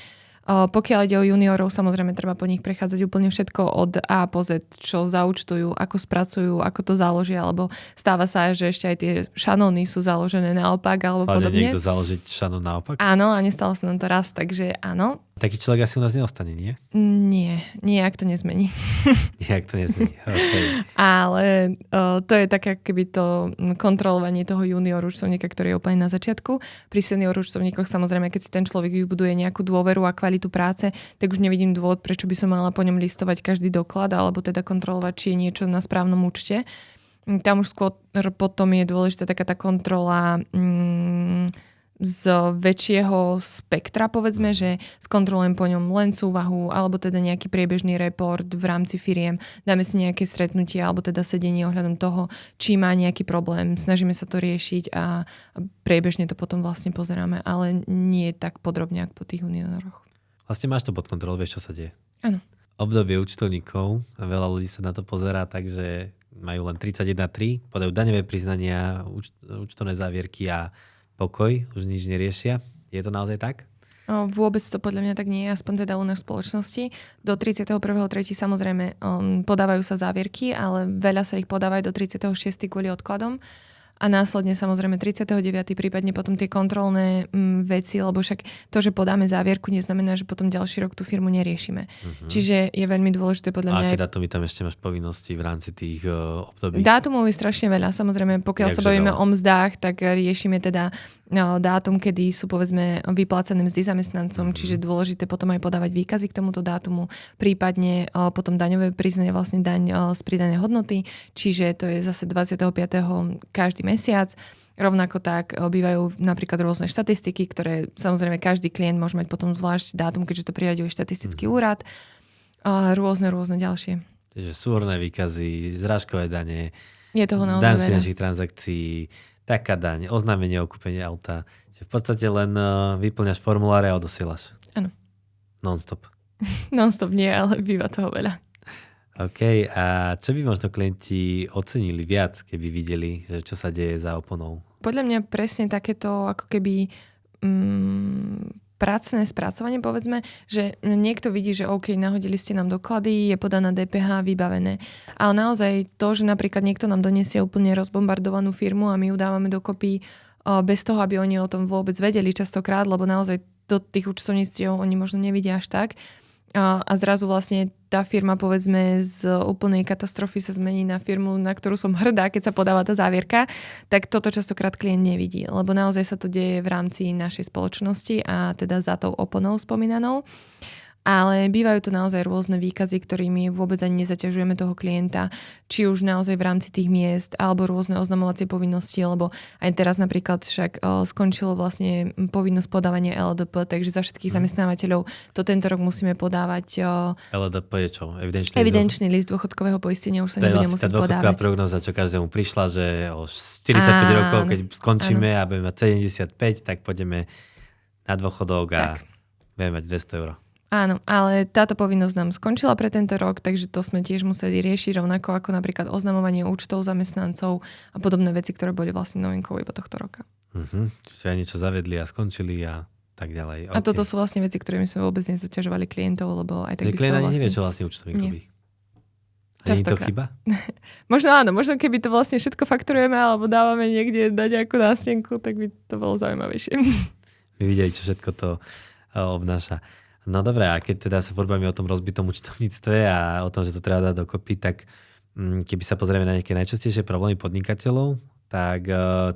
Pokiaľ ide o juniorov, samozrejme treba po nich prechádzať úplne všetko od A po Z, čo zaúčtujú, ako spracujú, ako to založia, alebo stáva sa, že ešte aj tie šanóny sú založené naopak alebo podobne.
Niekto založiť šanón naopak?
Áno, a nestalo sa nám to raz, takže áno.
Taký človek asi u nás neostane, nie?
Nie, ak to nezmení.
Nejak to nezmení, okay.
Ale to je také keby to kontrolovanie toho junior účtovníka, ktorý je úplne na začiatku. Pri senior účtovníkoch samozrejme, keď si ten človek vybuduje nejakú dôveru a kvalitu práce, tak už nevidím dôvod, prečo by som mala po ňom listovať každý doklad alebo teda kontrolovať, či je niečo na správnom účte. Tam už skôr potom je dôležitá taká tá kontrola z väčšieho spektra, povedzme, že skontrolujem po ňom len súvahu alebo teda nejaký priebežný report v rámci firiem, dáme si nejaké stretnutie alebo teda sedenie ohľadom toho, či má nejaký problém, snažíme sa to riešiť a priebežne to potom vlastne pozeráme, ale nie tak podrobne ako po tých junioroch.
Vlastne máš to pod kontrolou, vieš, čo sa deje.
Áno.
Obdobie účtovníkov, veľa ľudí sa na to pozerá, takže majú len 31.3, podajú daňové priznania, účtovné závierky a pokoj, už nič neriešia. Je to naozaj tak?
Vôbec to podľa mňa tak nie je, aspoň teda u nás v spoločnosti. Do 31.3. samozrejme podávajú sa závierky, ale veľa sa ich podávajú do 36. kvôli odkladom. A následne samozrejme 39. prípadne potom tie kontrolné veci, lebo však to, že podáme závierku, neznamená, že potom ďalší rok tú firmu neriešime. Čiže je veľmi dôležité podľa mňa.
A aké dátumy tam ešte máš povinnosti v rámci tých období?
Dátumov je strašne veľa. Samozrejme, pokiaľ sa bavíme o mzdách, tak riešime teda dátum, kedy sú povedzme vyplácané mzdy zamestnancom, čiže dôležité potom aj podávať výkazy k tomuto dátumu, prípadne potom daňové priznanie, vlastne daň z pridanej hodnoty, čiže to je zase 25. každý mesiac. Rovnako tak bývajú napríklad rôzne štatistiky, ktoré samozrejme každý klient môže mať potom zvlášť dátum, keďže to priraďuje štatistický úrad. A rôzne ďalšie.
Takže súhrnné výkazy, zrážkové dane,
je toho naozaj
daň z
veľa.
finančných transakcií, taká daň, oznámenie o kúpení auta. Čiže v podstate len vyplňaš formuláre a odosielaš.
Áno.
Non-stop.
Non-stop nie, ale býva toho veľa.
OK. A čo by možno klienti ocenili viac, keby videli, že čo sa deje za oponou?
Podľa mňa presne takéto ako keby pracné spracovanie, povedzme, že niekto vidí, že OK, nahodili ste nám doklady, je podaná DPH, vybavené. Ale naozaj to, že napríklad niekto nám donesie úplne rozbombardovanú firmu a my ju dávame dokopy bez toho, aby oni o tom vôbec vedeli častokrát, lebo naozaj do tých účtovníctiev oni možno nevidia až tak. A zrazu vlastne tá firma, povedzme, z úplnej katastrofy sa zmení na firmu, na ktorú som hrdá, keď sa podáva tá závierka, tak toto častokrát klient nevidí, lebo naozaj sa to deje v rámci našej spoločnosti a teda za tou oponou spomínanou. Ale bývajú to naozaj rôzne výkazy, ktorými vôbec ani nezaťažujeme toho klienta, či už naozaj v rámci tých miest, alebo rôzne oznamovacie povinnosti, lebo aj teraz napríklad však skončilo vlastne povinnosť podávania LDP, takže za všetkých zamestnávateľov to tento rok musíme podávať.
LDP je čo?
Evidenčný list dôchodkového poistenia, už sa nebude musieť podávať. To je
vlastne tá prognoza, čo každému prišla, že o 45 rokov, keď skončíme a budeme mať 75, tak pôjdeme na dôchodok a budeme mať 200 €.
Áno, ale táto povinnosť nám skončila pre tento rok, takže to sme tiež museli riešiť rovnako ako napríklad oznamovanie účtov zamestnancov a podobné veci, ktoré boli vlastne novinkou iba tohto roka.
Čiže aj niečo zavedli a skončili a tak ďalej.
A toto sú vlastne veci, ktorými sme vôbec nezaťažovali klientov, lebo aj tak by
klient
vlastne...
nevie, čo vlastne účtovník robí. Nie je to chyba?
Možno áno, možno keby to vlastne všetko fakturujeme alebo dávame niekde na nejakú nástenku, tak by to bolo zaujímavejšie.
My videli, čo všetko to obnáša. No dobré, a keď teda sa bavíme o tom rozbitom účtovníctve a o tom, že to treba dať dokopy, tak keby sa pozrieme na nejaké najčastejšie problémy podnikateľov, tak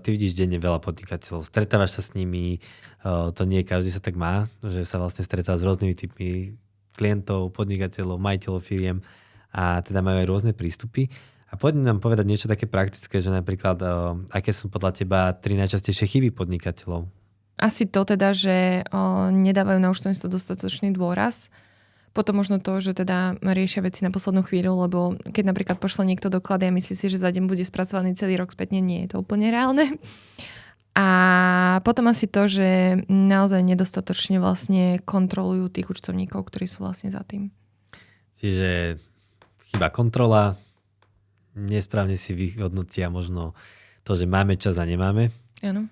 ty vidíš denne veľa podnikateľov. Stretávaš sa s nimi, to nie každý sa tak má, že sa vlastne stretá s rôznymi typmi klientov, podnikateľov, majiteľov firiem a teda majú aj rôzne prístupy. A poďme nám povedať niečo také praktické, že napríklad, aké sú podľa teba 3 najčastejšie chyby podnikateľov?
Asi to teda, že nedávajú na účtovníctvo dostatočný dôraz. Potom možno to, že teda riešia veci na poslednú chvíľu, lebo keď napríklad pošle niekto doklady a myslí si, že za deň bude spracovaný celý rok spätne, nie je to úplne reálne. A potom asi to, že naozaj nedostatočne vlastne kontrolujú tých účtovníkov, ktorí sú vlastne za tým.
Čiže chyba kontrola, nesprávne si vyhodnotia možno to, že máme čas a nemáme.
Áno.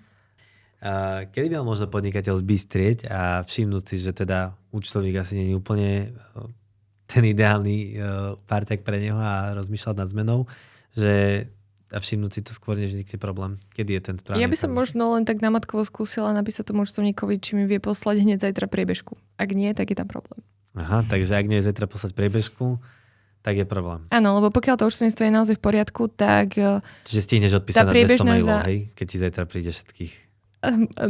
A kedy by mal možno podnikateľ zbystrieť a všimnúť si, že teda účtovník asi nie je úplne ten ideálny parťak pre neho a rozmýšľať nad zmenou, že a všimnúť si to skôr, než vznikne problém. Kedy je ten správny?
Ja by som možno len tak namatkovo skúsila napísať tomu účtovníkovi, či mi vie poslať hneď zajtra priebežku. Ak nie, tak je tam problém.
Aha, takže ak nie je zajtra poslať priebežku, tak je problém.
Áno, lebo pokiaľ to účtovníctvo je naozaj v poriadku, tak...
Čiže stihneš odpísať na 200 mailov, hej? Keď ti zajtra príde všetkých.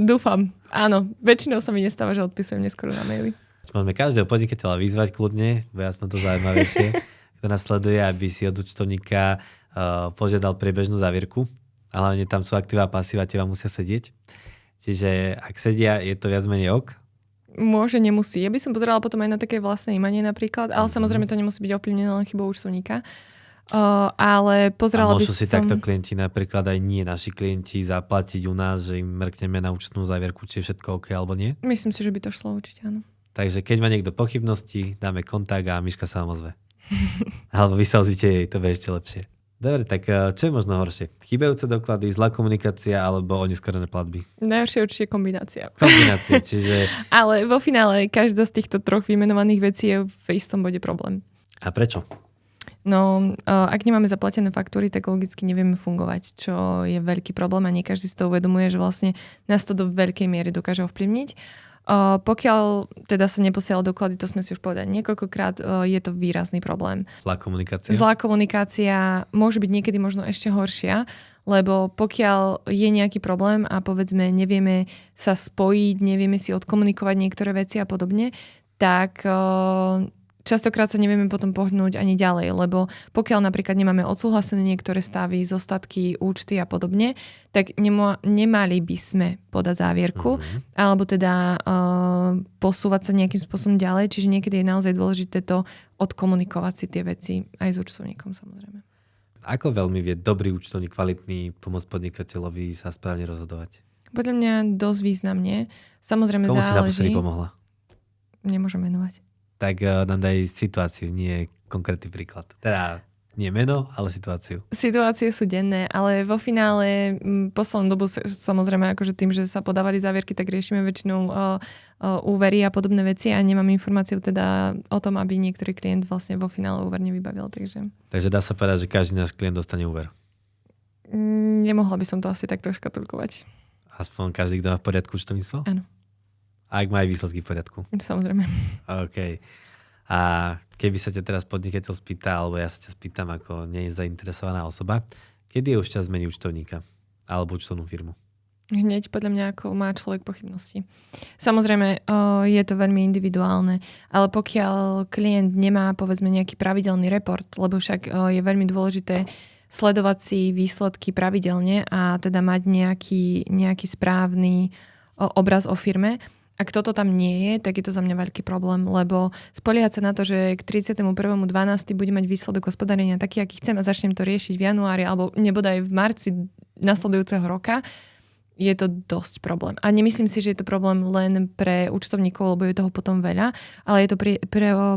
Dúfam. Áno, väčšinou sa mi nestáva, že odpisujem neskôr na maily.
Môžeme každého podnikateľa vyzvať kľudne, bo je aspoň to zaujímavejšie, kto nás sleduje, aby si od účtovníka požiadal priebežnú závierku. A hlavne tam sú aktíva a pasíva, teba musia sedieť. Čiže ak sedia, je to viac menej ok.
Môže, nemusí. Ja by som pozerala potom aj na také vlastné imanie napríklad, ale samozrejme to nemusí byť ovplyvnené len chybou účtovníka. Ale pozerala by som...
A môžu si takto klienti, napríklad aj nie naši klienti, zaplatiť u nás, že im mrkneme na účtnú závierku, či je všetko OK alebo nie?
Myslím si, že by to šlo určite, áno.
Takže keď má niekto pochybnosti, dáme kontakt a Miška sa vám ozve. Alebo vy sa ozvíte jej, to bude ešte lepšie. Dobre, tak čo je možno horšie? Chýbajúce doklady, zlá komunikácia alebo oneskorené platby?
Najhoršie určite kombinácia.
Kombinácia, čiže...
Ale vo finále každá z týchto troch vymenovaných vecí je v istom bode problém.
A prečo?
No, ak nemáme zaplatené faktúry, tak logicky nevieme fungovať, čo je veľký problém a nie každý si to uvedomuje, že vlastne nás to do veľkej miery dokáže ovplyvniť. Pokiaľ teda sa neposiela doklady, to sme si už povedali niekoľkokrát, je to výrazný problém.
Zlá komunikácia?
Zlá komunikácia môže byť niekedy možno ešte horšia, lebo pokiaľ je nejaký problém a povedzme nevieme sa spojiť, nevieme si odkomunikovať niektoré veci a podobne, tak častokrát sa nevieme potom pohnúť ani ďalej, lebo pokiaľ napríklad nemáme odsúhlasené niektoré stavy, zostatky, účty a podobne, tak nemali by sme podať závierku, alebo teda posúvať sa nejakým spôsobom ďalej, čiže niekedy je naozaj dôležité to odkomunikovať si tie veci aj s účtovníkom samozrejme.
Ako veľmi vie dobrý účtovník, kvalitný, pomôcť podnikateľovi sa správne rozhodovať?
Podľa mňa dosť významne. Samozrejme
komu
záleží.
Komu si naposledy pomohla?
Nemôžem menovať.
Tak nám daj situáciu, nie konkrétny príklad. Teda nie meno, ale situáciu.
Situácie sú denné, ale vo finále poslednú dobu samozrejme akože tým, že sa podávali závierky, tak riešime väčšinou úvery a podobné veci a nemám informáciu teda o tom, aby niektorý klient vlastne vo finále úver nevybavil. Takže
dá sa povedať, že každý náš klient dostane úver.
Nemohla by som to asi takto škatulkovať.
Aspoň každý, kto má v poriadku účtovníctvo?
Áno.
A ak má aj výsledky v poriadku?
Samozrejme.
OK. A keby sa ťa teraz podnikateľ spýta, alebo ja sa ťa spýtam ako nezainteresovaná osoba, kedy je už čas zmeniť účtovníka? Alebo účtovnú firmu?
Hneď podľa mňa, ako má človek pochybnosti. Samozrejme, je to veľmi individuálne, ale pokiaľ klient nemá, povedzme, nejaký pravidelný report, lebo však je veľmi dôležité sledovať si výsledky pravidelne a teda mať nejaký správny obraz o firme. Ak toto tam nie je, tak je to za mňa veľký problém, lebo spoliehať sa na to, že k 31.12. bude mať výsledok hospodárenia taký, aký chcem a začnem to riešiť v januári alebo nebodaj v marci nasledujúceho roka, je to dosť problém. A nemyslím si, že je to problém len pre účtovníkov, lebo je toho potom veľa, ale je to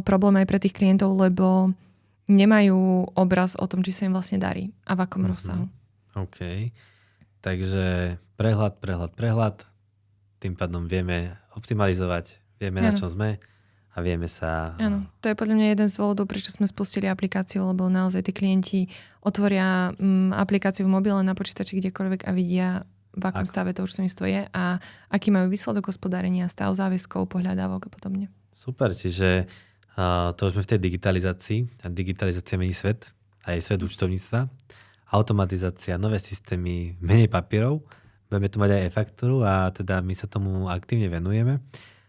problém aj pre tých klientov, lebo nemajú obraz o tom, či sa im vlastne darí a v akom rozsahu.
OK. Takže prehľad. Tým pádom vieme optimalizovať, vieme, na čom sme a vieme sa...
Áno, to je podľa mňa jeden z dôvodov, prečo sme spustili aplikáciu, lebo naozaj tí klienti otvoria aplikáciu v mobile, na počítači, kdekoľvek a vidia, v akom stave to účtovníctvo je a aký majú výsledok hospodárenia, stav záväzkov, pohľadávok a podobne.
Super, čiže to už sme v tej digitalizácii a digitalizácia mení svet, aj svet účtovníctva, automatizácia, nové systémy, menej papierov. Budeme tu mať aj e-faktúru a teda my sa tomu aktívne venujeme.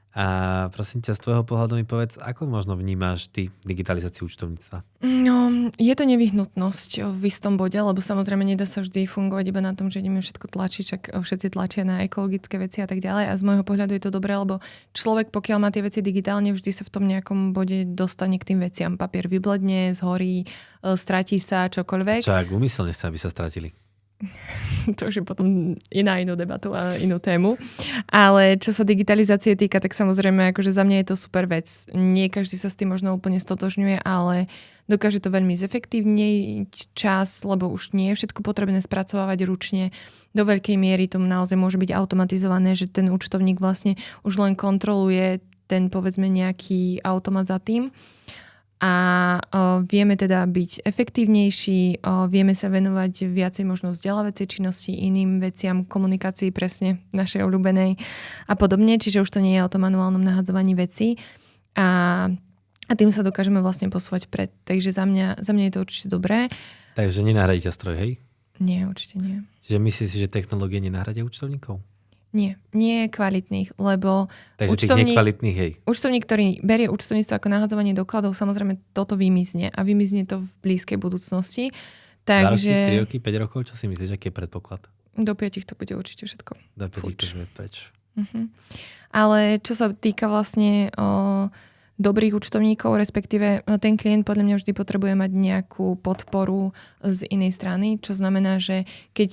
A prosím ťa, z tvojho pohľadu mi povedz, ako možno vnímáš ty digitalizáciu účtovníctva?
No, je to nevyhnutnosť v istom bode, lebo samozrejme nedá sa vždy fungovať iba na tom, že ideme všetko tlačiť, čak všetci tlačia na ekologické veci a tak ďalej. A z môjho pohľadu je to dobré, lebo človek, pokiaľ má tie veci digitálne, vždy sa v tom nejakom bode dostane k tým veciam. Papier vybledne, zhorí, stratí sa, čokoľvek.
Čo ak úmyselne chce, aby sa stratili?
To už je potom iná inú debatu a inú tému. Ale čo sa digitalizácie týka, tak samozrejme, akože za mňa je to super vec. Nie každý sa s tým možno úplne stotožňuje, ale dokáže to veľmi zefektívniť čas, lebo už nie je všetko potrebné spracovávať ručne. Do veľkej miery to naozaj môže byť automatizované, že ten účtovník vlastne už len kontroluje ten, povedzme, nejaký automat za tým. A vieme teda byť efektívnejší, vieme sa venovať viacej možno vzdelávacej činnosti, iným veciam, komunikácii presne našej obľúbenej a podobne, čiže už to nie je o tom manuálnom nahadzovaní vecí a tým sa dokážeme vlastne posúvať pred. Takže za mňa je to určite dobré.
Takže nenahradíte stroj, hej?
Nie, určite nie.
Čiže myslíš si, že technológie nenahradia účtovníkov?
Nie kvalitných, lebo
takže tých nekvalitných, hej.
Účtovník, ktorý berie účtovníctvo ako nahadzovanie dokladov, samozrejme toto vymizne a vymizne to v blízkej budúcnosti. Takže
3 roky, 5 rokov, čo si myslíš, aký je predpoklad?
Do 5 to bude určite všetko.
Do 5 to bude preč.
Ale čo sa týka vlastne dobrých účtovníkov, respektíve ten klient podľa mňa vždy potrebuje mať nejakú podporu z inej strany, čo znamená, že keď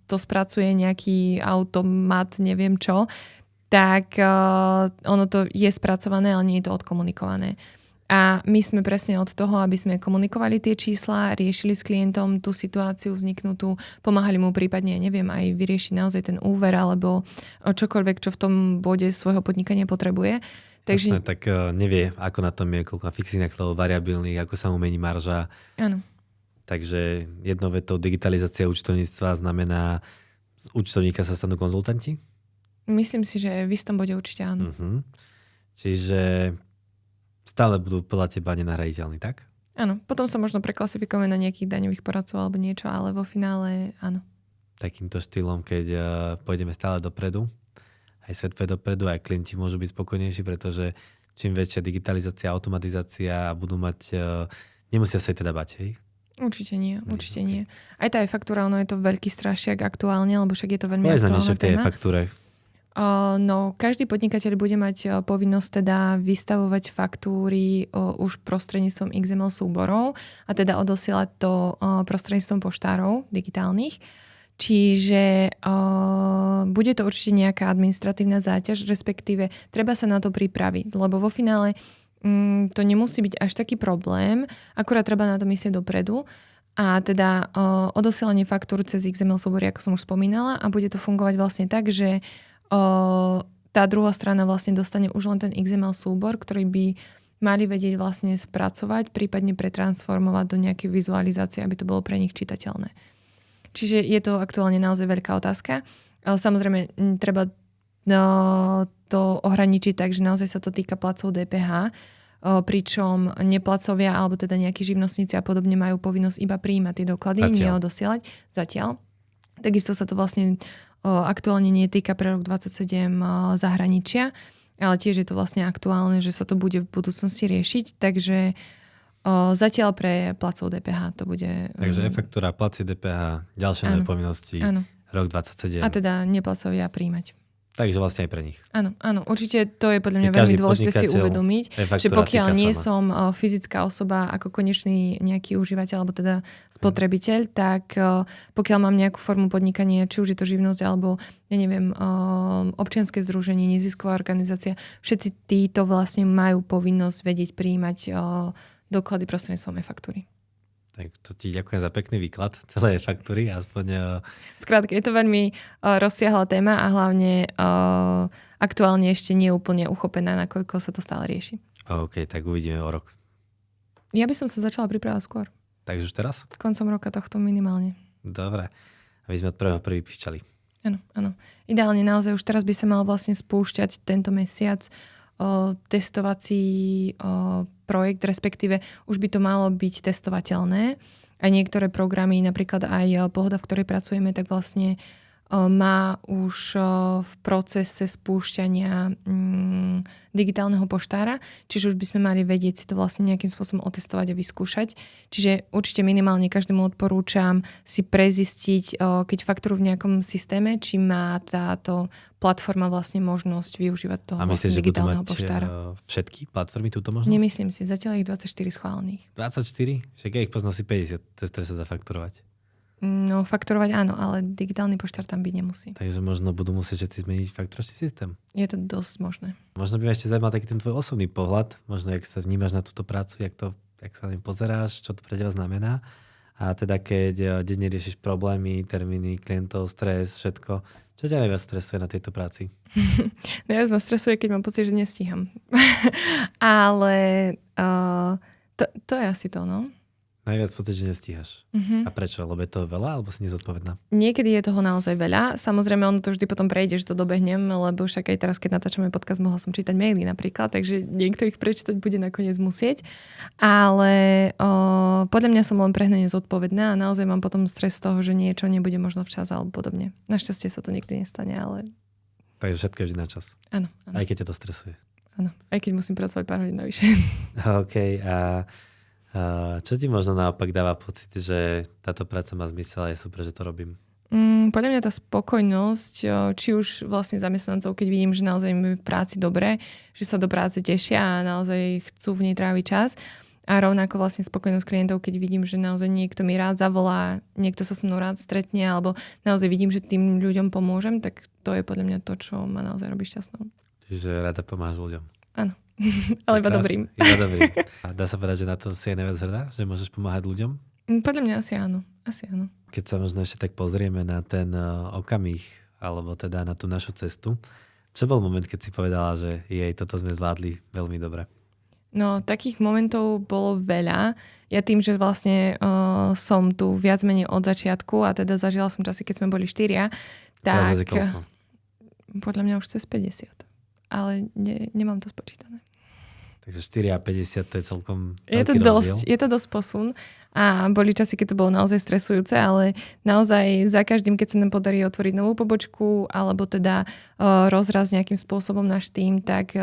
to spracuje nejaký automat, neviem čo, tak ono to je spracované, ale nie je to odkomunikované. A my sme presne od toho, aby sme komunikovali tie čísla, riešili s klientom tú situáciu vzniknutú, pomáhali mu prípadne, neviem, aj vyriešiť naozaj ten úver alebo čokoľvek, čo v tom bode svojho podnikania potrebuje.
Takže tak nevie, ako na tom je, koľko fixných nákladov, variabilných, ako sa mu mení marža.
Áno.
Takže jednou vetou digitalizácia účtovníctva znamená, z účtovníka sa stanú konzultanti?
Myslím si, že v istom bode určite áno.
Čiže stále budú podľa teba nenahraditeľní, tak?
Áno. Potom sa možno preklasifikujeme na nejakých daňových poradcov alebo niečo, ale vo finále áno. Takýmto
štýlom, keď pôjdeme stále dopredu, aj svet pôjde dopredu, aj klienti môžu byť spokojnejší, pretože čím väčšia digitalizácia, automatizácia budú mať, nemusia sa teda bať, hej?
Určite nie. Aj tá e-faktúra, ono je to veľký strašiak aktuálne, lebo však je to veľmi aktuálna téma.
E-faktúre.
No, každý podnikateľ bude mať povinnosť teda vystavovať faktúry už prostredníctvom XML súborov a teda odosielať to prostredníctvom poštárov digitálnych. Čiže bude to určite nejaká administratívna záťaž, respektíve treba sa na to pripraviť, lebo vo finále to nemusí byť až taký problém, akurát treba na to myslieť dopredu a teda odosielanie faktúr cez XML súbory, ako som už spomínala, a bude to fungovať vlastne tak, že tá druhá strana vlastne dostane už len ten XML súbor, ktorý by mali vedieť vlastne spracovať, prípadne pretransformovať do nejakej vizualizácie, aby to bolo pre nich čitateľné. Čiže je to aktuálne naozaj veľká otázka. Samozrejme, treba to ohraničiť tak, že naozaj sa to týka placov DPH, pričom neplacovia alebo teda nejakí živnostníci a podobne majú povinnosť iba prijímať tie doklady, nie odosielať zatiaľ. Takisto sa to vlastne aktuálne nie týka pre rok 2027 zahraničia, ale tiež je to vlastne aktuálne, že sa to bude v budúcnosti riešiť, takže zatiaľ pre placov DPH to bude...
Takže e-faktúra, placie DPH, ďalšie nové povinnosti, rok 2027.
A teda neplacovia príjmať.
Takže vlastne aj pre nich.
Áno, určite to je podľa mňa veľmi dôležité si uvedomiť, že pokiaľ nie som fyzická osoba ako konečný nejaký užívateľ alebo teda spotrebiteľ, tak pokiaľ mám nejakú formu podnikania, či už je to živnosť alebo ja neviem, občianske združenie, nezisková organizácia, všetci títo vlastne majú povinnosť vedieť prijímať doklady prostredníctvom e-faktúry.
Tak to ti ďakujem za pekný výklad celej faktúry. Aspoň...
Skrátka, je to veľmi rozsiahla téma a hlavne aktuálne ešte nie je úplne uchopená, nakoľko sa to stále rieši.
OK, tak uvidíme o rok.
Ja by som sa začala pripravať skôr.
Takže už teraz?
Koncom roka tohto minimálne.
Dobre. Aby sme od prvý píšťali.
Áno. Ideálne naozaj už teraz by sa mal vlastne spúšťať tento mesiac testovací projekt, respektíve už by to malo byť testovateľné. A niektoré programy, napríklad aj Pohoda, v ktorej pracujeme, tak vlastne má už v procese spúšťania digitálneho poštára, čiže už by sme mali vedieť si to vlastne nejakým spôsobom otestovať a vyskúšať. Čiže určite minimálne každému odporúčam si prezistiť, keď fakturujú v nejakom systéme, či má táto platforma vlastne možnosť využívať toho vlastne digitálneho poštára.
A myslíš, že budú mať všetky platformy túto možnosť?
Nemyslím si, zatiaľ ich 24 schválených.
24? Však ja ich poznal si 50, cez ktoré sa dá fakturovať.
No, fakturovať áno, ale digitálny poštár tam byť nemusí.
Takže možno budú musieť všetci zmeniť fakturačný systém.
Je to dosť možné.
Možno by ma ešte zaujímal taký ten tvoj osobný pohľad, možno jak sa vnímaš na túto prácu, jak sa na ňu pozeráš, čo to pre teba znamená. A teda keď denne riešiš problémy, termíny, klientov, stres, všetko, čo ťa najviac stresuje na tejto práci?
Najviac ma stresuje, keď mám pocit, že nestíham. Ale to je asi to, no.
Najviac pocit, že nestíhaš. A prečo? Lebo je toho veľa, alebo si nezodpovedná?
Niekedy je toho naozaj veľa. Samozrejme, ono to vždy potom prejde, že to dobehnem, lebo však aj teraz, keď natáčame podcast, mohla som čítať maily napríklad, takže niekto ich prečítať bude nakoniec musieť. Ale podľa mňa som len prehnane zodpovedná a naozaj mám potom stres z toho, že niečo nebude možno včas alebo podobne. Našťastie sa to nikdy nestane, ale...
Takže všetko je vždy na čas.
Áno.
Aj keď ťa to stresuje.
Áno, aj keď musím pracovať pár hodín navyše.
OK, a čo ti možno naopak dáva pocit, že táto práca má zmysel a je super, že to robím?
Podľa mňa tá spokojnosť, či už vlastne zamestnancov, keď vidím, že naozaj im v práci dobre, že sa do práce tešia a naozaj chcú v nej tráviť čas. A rovnako vlastne spokojnosť klientov, keď vidím, že naozaj niekto mi rád zavolá, niekto sa so mnou rád stretne, alebo naozaj vidím, že tým ľuďom pomôžem, tak to je podľa mňa to, čo ma naozaj robí šťastnou. Čiže
rada pomáhaš ľuďom.
Áno. Ale iba dobrým.
Iba dobrým. A dá sa povedať, že na to si aj najviac hrdá? Že môžeš pomáhať ľuďom?
Podľa mňa asi áno.
Keď sa možno ešte tak pozrieme na ten okamih, alebo teda na tú našu cestu, čo bol moment, keď si povedala, že toto sme zvládli veľmi dobre?
No, takých momentov bolo veľa. Ja tým, že vlastne som tu viac menej od začiatku a teda zažila som časy, keď sme boli 4, tak podľa mňa už cez 50. Ale nemám to spočítané.
Takže 4 a 50 to je celkom
je to dosť posun a boli časy, keď to bolo naozaj stresujúce, ale naozaj za každým, keď sa nám podarí otvoriť novú pobočku alebo teda rozraz nejakým spôsobom náš tým, tak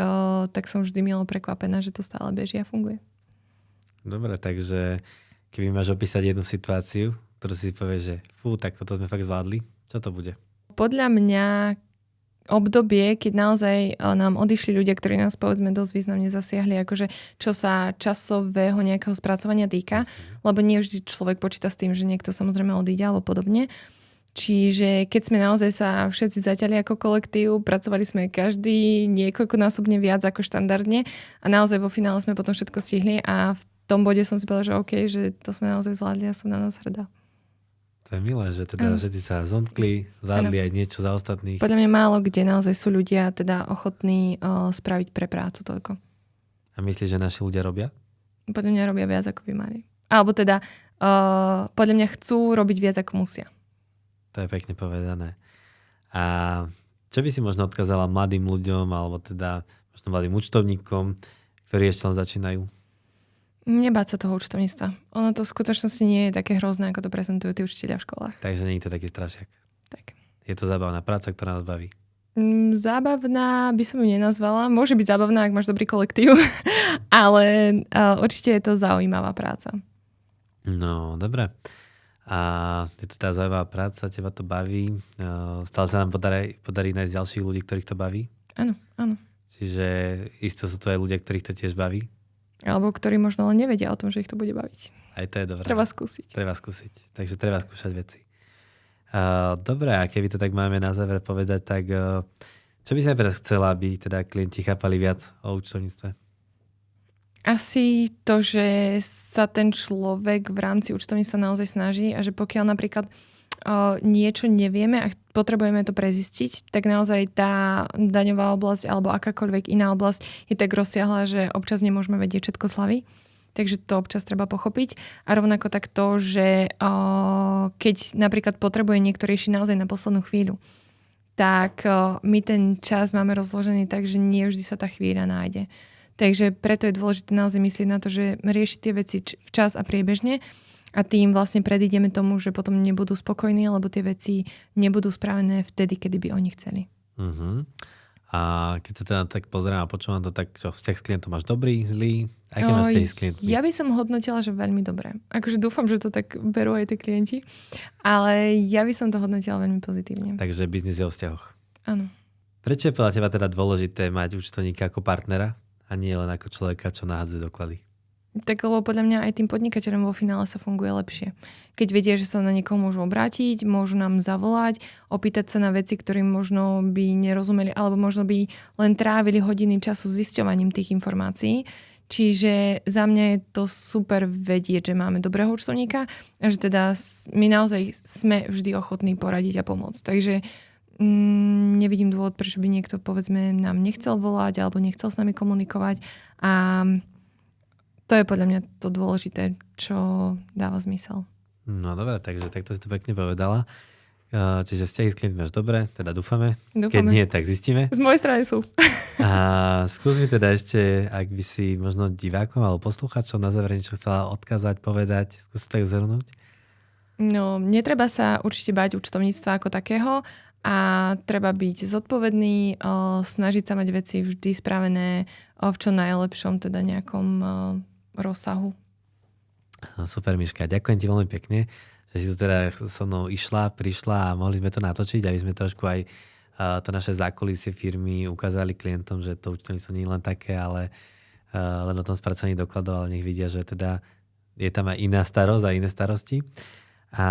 som vždy milo prekvapená, že to stále beží a funguje.
Dobre, takže keby máš opísať jednu situáciu, ktorú si povieš, že tak toto sme fakt zvládli, čo to bude?
Podľa mňa obdobie, keď naozaj nám odišli ľudia, ktorí nás povedzme dosť významne zasiahli, akože čo sa časového nejakého spracovania týka, lebo nie vždy človek počíta s tým, že niekto samozrejme odíde alebo podobne. Čiže keď sme naozaj sa všetci zaťali ako kolektív, pracovali sme každý niekoľkonásobne viac ako štandardne a naozaj vo finále sme potom všetko stihli a v tom bode som si povedala, že OK, že to sme naozaj zvládli a som na nás hrdá.
To je milé, že teda všetci sa zomkli, zvládli aj niečo za ostatných.
Podľa mňa málo kde naozaj sú ľudia teda ochotní spraviť pre prácu toľko.
A myslíš, že naši ľudia robia?
Podľa mňa robia viac, ako by mali. Alebo teda podľa mňa chcú robiť viac, ako musia.
To je pekne povedané. A čo by si možno odkázala mladým ľuďom, alebo teda možno mladým účtovníkom, ktorí ešte len začínajú?
Nebáť sa toho účtovníctva. Ono to v skutočnosti nie je také hrozné, ako to prezentujú tí učitelia v školách.
Takže nie je to taký strašiak.
Tak.
Je to zábavná práca, ktorá nás baví.
Zábavná by som ju nenazvala. Môže byť zábavná, ak máš dobrý kolektív, ale určite je to zaujímavá práca.
No, dobre. A je to tá zaujímavá práca, teba to baví. Stále sa nám podarí nájsť ďalších ľudí, ktorých to baví?
Áno.
Čiže isto sú to aj ľudia, ktorých to tiež baví?
Alebo ktorí možno len nevedia o tom, že ich to bude baviť.
Aj to je dobré.
Treba skúsiť.
Takže treba skúšať veci. Dobre, a keby to tak máme na záver povedať, tak čo by si najprv chcela, aby teda klienti chápali viac o účtovníctve?
Asi to, že sa ten človek v rámci účtovníctva naozaj snaží a že pokiaľ napríklad niečo nevieme a potrebujeme to prezistiť, tak naozaj tá daňová oblasť alebo akákoľvek iná oblasť je tak rozsiahla, že občas nemôžeme vedieť všetko z hlavy. Takže to občas treba pochopiť. A rovnako tak to, že keď napríklad potrebuje niekto riešiť naozaj na poslednú chvíľu, tak my ten čas máme rozložený tak, že nie vždy sa tá chvíľa nájde. Takže preto je dôležité naozaj myslieť na to, že riešiť tie veci včas a priebežne a tým vlastne predídeme tomu, že potom nebudú spokojní, lebo tie veci nebudú spravené vtedy, kedy by oni chceli.
Uh-huh. A keď sa teda tak pozerám a počúvam to, tak čo, vzťah s klientom máš dobrý, zlý? Aké máš vzťahy s klientmi?
Ja by som hodnotila, že veľmi dobré. Akože dúfam, že to tak berú aj tí klienti, ale ja by som to hodnotila veľmi pozitívne.
Takže biznis je o vzťahoch.
Áno.
Prečo je podľa teba teda dôležité mať účtovníka ako partnera a nie len ako človeka, čo nahadzuje doklady?
Tak lebo podľa mňa aj tým podnikateľom vo finále sa funguje lepšie. Keď vedia, že sa na niekoho môžu obrátiť, môžu nám zavolať, opýtať sa na veci, ktorým možno by nerozumeli, alebo možno by len trávili hodiny času s zisťovaním tých informácií. Čiže za mňa je to super vedieť, že máme dobrého účtovníka a že teda my naozaj sme vždy ochotní poradiť a pomôcť. Takže nevidím dôvod, prečo by niekto, povedzme, nám nechcel volať alebo nechcel s nami komunikovať. A to je podľa mňa to dôležité, čo dáva zmysel.
No dobre, takže takto si to pekne povedala. Čiže vzťahy s klientmi máš dobre, teda dúfame. Keď nie, tak zistíme.
Z mojej strany sú.
A skús mi teda ešte, ak by si možno divákom alebo poslucháčom na záver niečo chcela odkázať, povedať, skús tak zhrnúť.
No, netreba sa určite báť účtovníctva ako takého a treba byť zodpovedný, snažiť sa mať veci vždy spravené v čo najlepšom, teda nejakom rozsahu.
Super, Miška, ďakujem ti veľmi pekne, že si tu teda so mnou prišla a mohli sme to natočiť, aby sme trošku aj to naše zákulisie firmy ukázali klientom, že to účtovníctvo nie je len také, ale len o tom spracovaní dokladov, ale nech vidia, že teda je tam aj iná starosť a iné starosti. A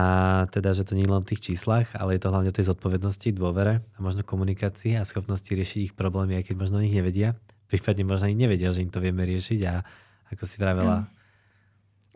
teda, že to nie je len v tých číslach, ale je to hlavne o tej zodpovednosti, dôvere a možno komunikácii a schopnosti riešiť ich problémy, aj keď možno o nich nevedia. Prípadne možno ani nevedia, že im to vieme riešiť a ako si vravela.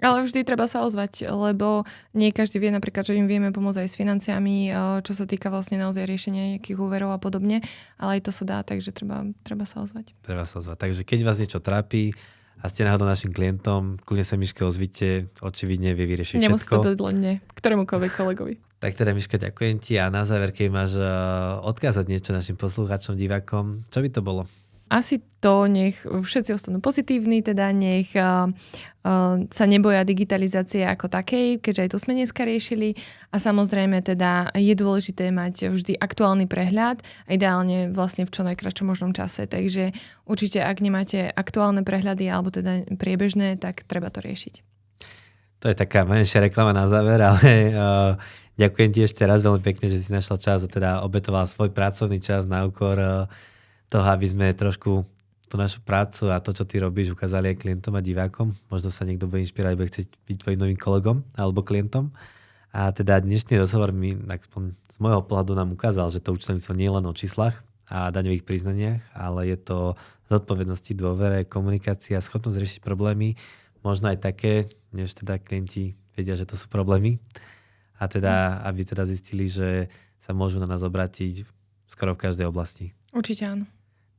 Ale vždy treba sa ozvať, lebo nie každý vie napríklad, že im vieme pomôcť aj s financiami, čo sa týka vlastne naozaj riešenia nejakých úverov a podobne, ale aj to sa dá, takže treba sa ozvať. Treba sa ozvať.
Takže keď vás niečo trápi a ste náhodou našim klientom, kľudne sa Miške ozvite, očividne vie vyriešiť všetko.
Nemusí to byť len mne, ktorémukoľvek kolegovi.
Tak teda, Miška, ďakujem ti a na záver, keď máš odkázať niečo našim poslucháčom, divákom, čo by to bolo?
Asi to, nech všetci ostanú pozitívni, teda nech sa neboja digitalizácie ako takej, keďže aj tu sme dneska riešili. A samozrejme teda je dôležité mať vždy aktuálny prehľad a ideálne vlastne v čo najkratšom možnom čase. Takže určite, ak nemáte aktuálne prehľady alebo teda priebežné, tak treba to riešiť.
To je taká menšia reklama na záver, ale ďakujem ti ešte raz veľmi pekne, že si našla čas a teda obetoval svoj pracovný čas na úkor toho, aby sme trošku tú našu prácu a to, čo ty robíš, ukázali aj klientom a divákom. Možno sa niekto bude inšpirovať, bude chcieť byť tvojim novým kolegom alebo klientom. A teda dnešný rozhovor mi, aspoň z môjho pohľadu, nám ukázal, že to účtovníctvo nie je len o číslach a daňových priznaniach, ale je to zodpovednosti, dôvere, komunikácia, schopnosť riešiť problémy, možno aj také, než teda klienti vedia, že to sú problémy. A teda, aby teda zistili, že sa môžu na nás obrátiť skoro v každej oblasti.
Určite áno.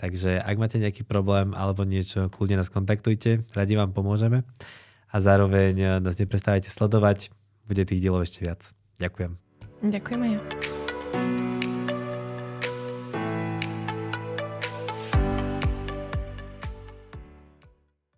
Takže ak máte nejaký problém alebo niečo, kľudne nás kontaktujte, radi vám pomôžeme a zároveň nás neprestávajte sledovať, bude tých dielov ešte viac. Ďakujem.
Ďakujem aj ja.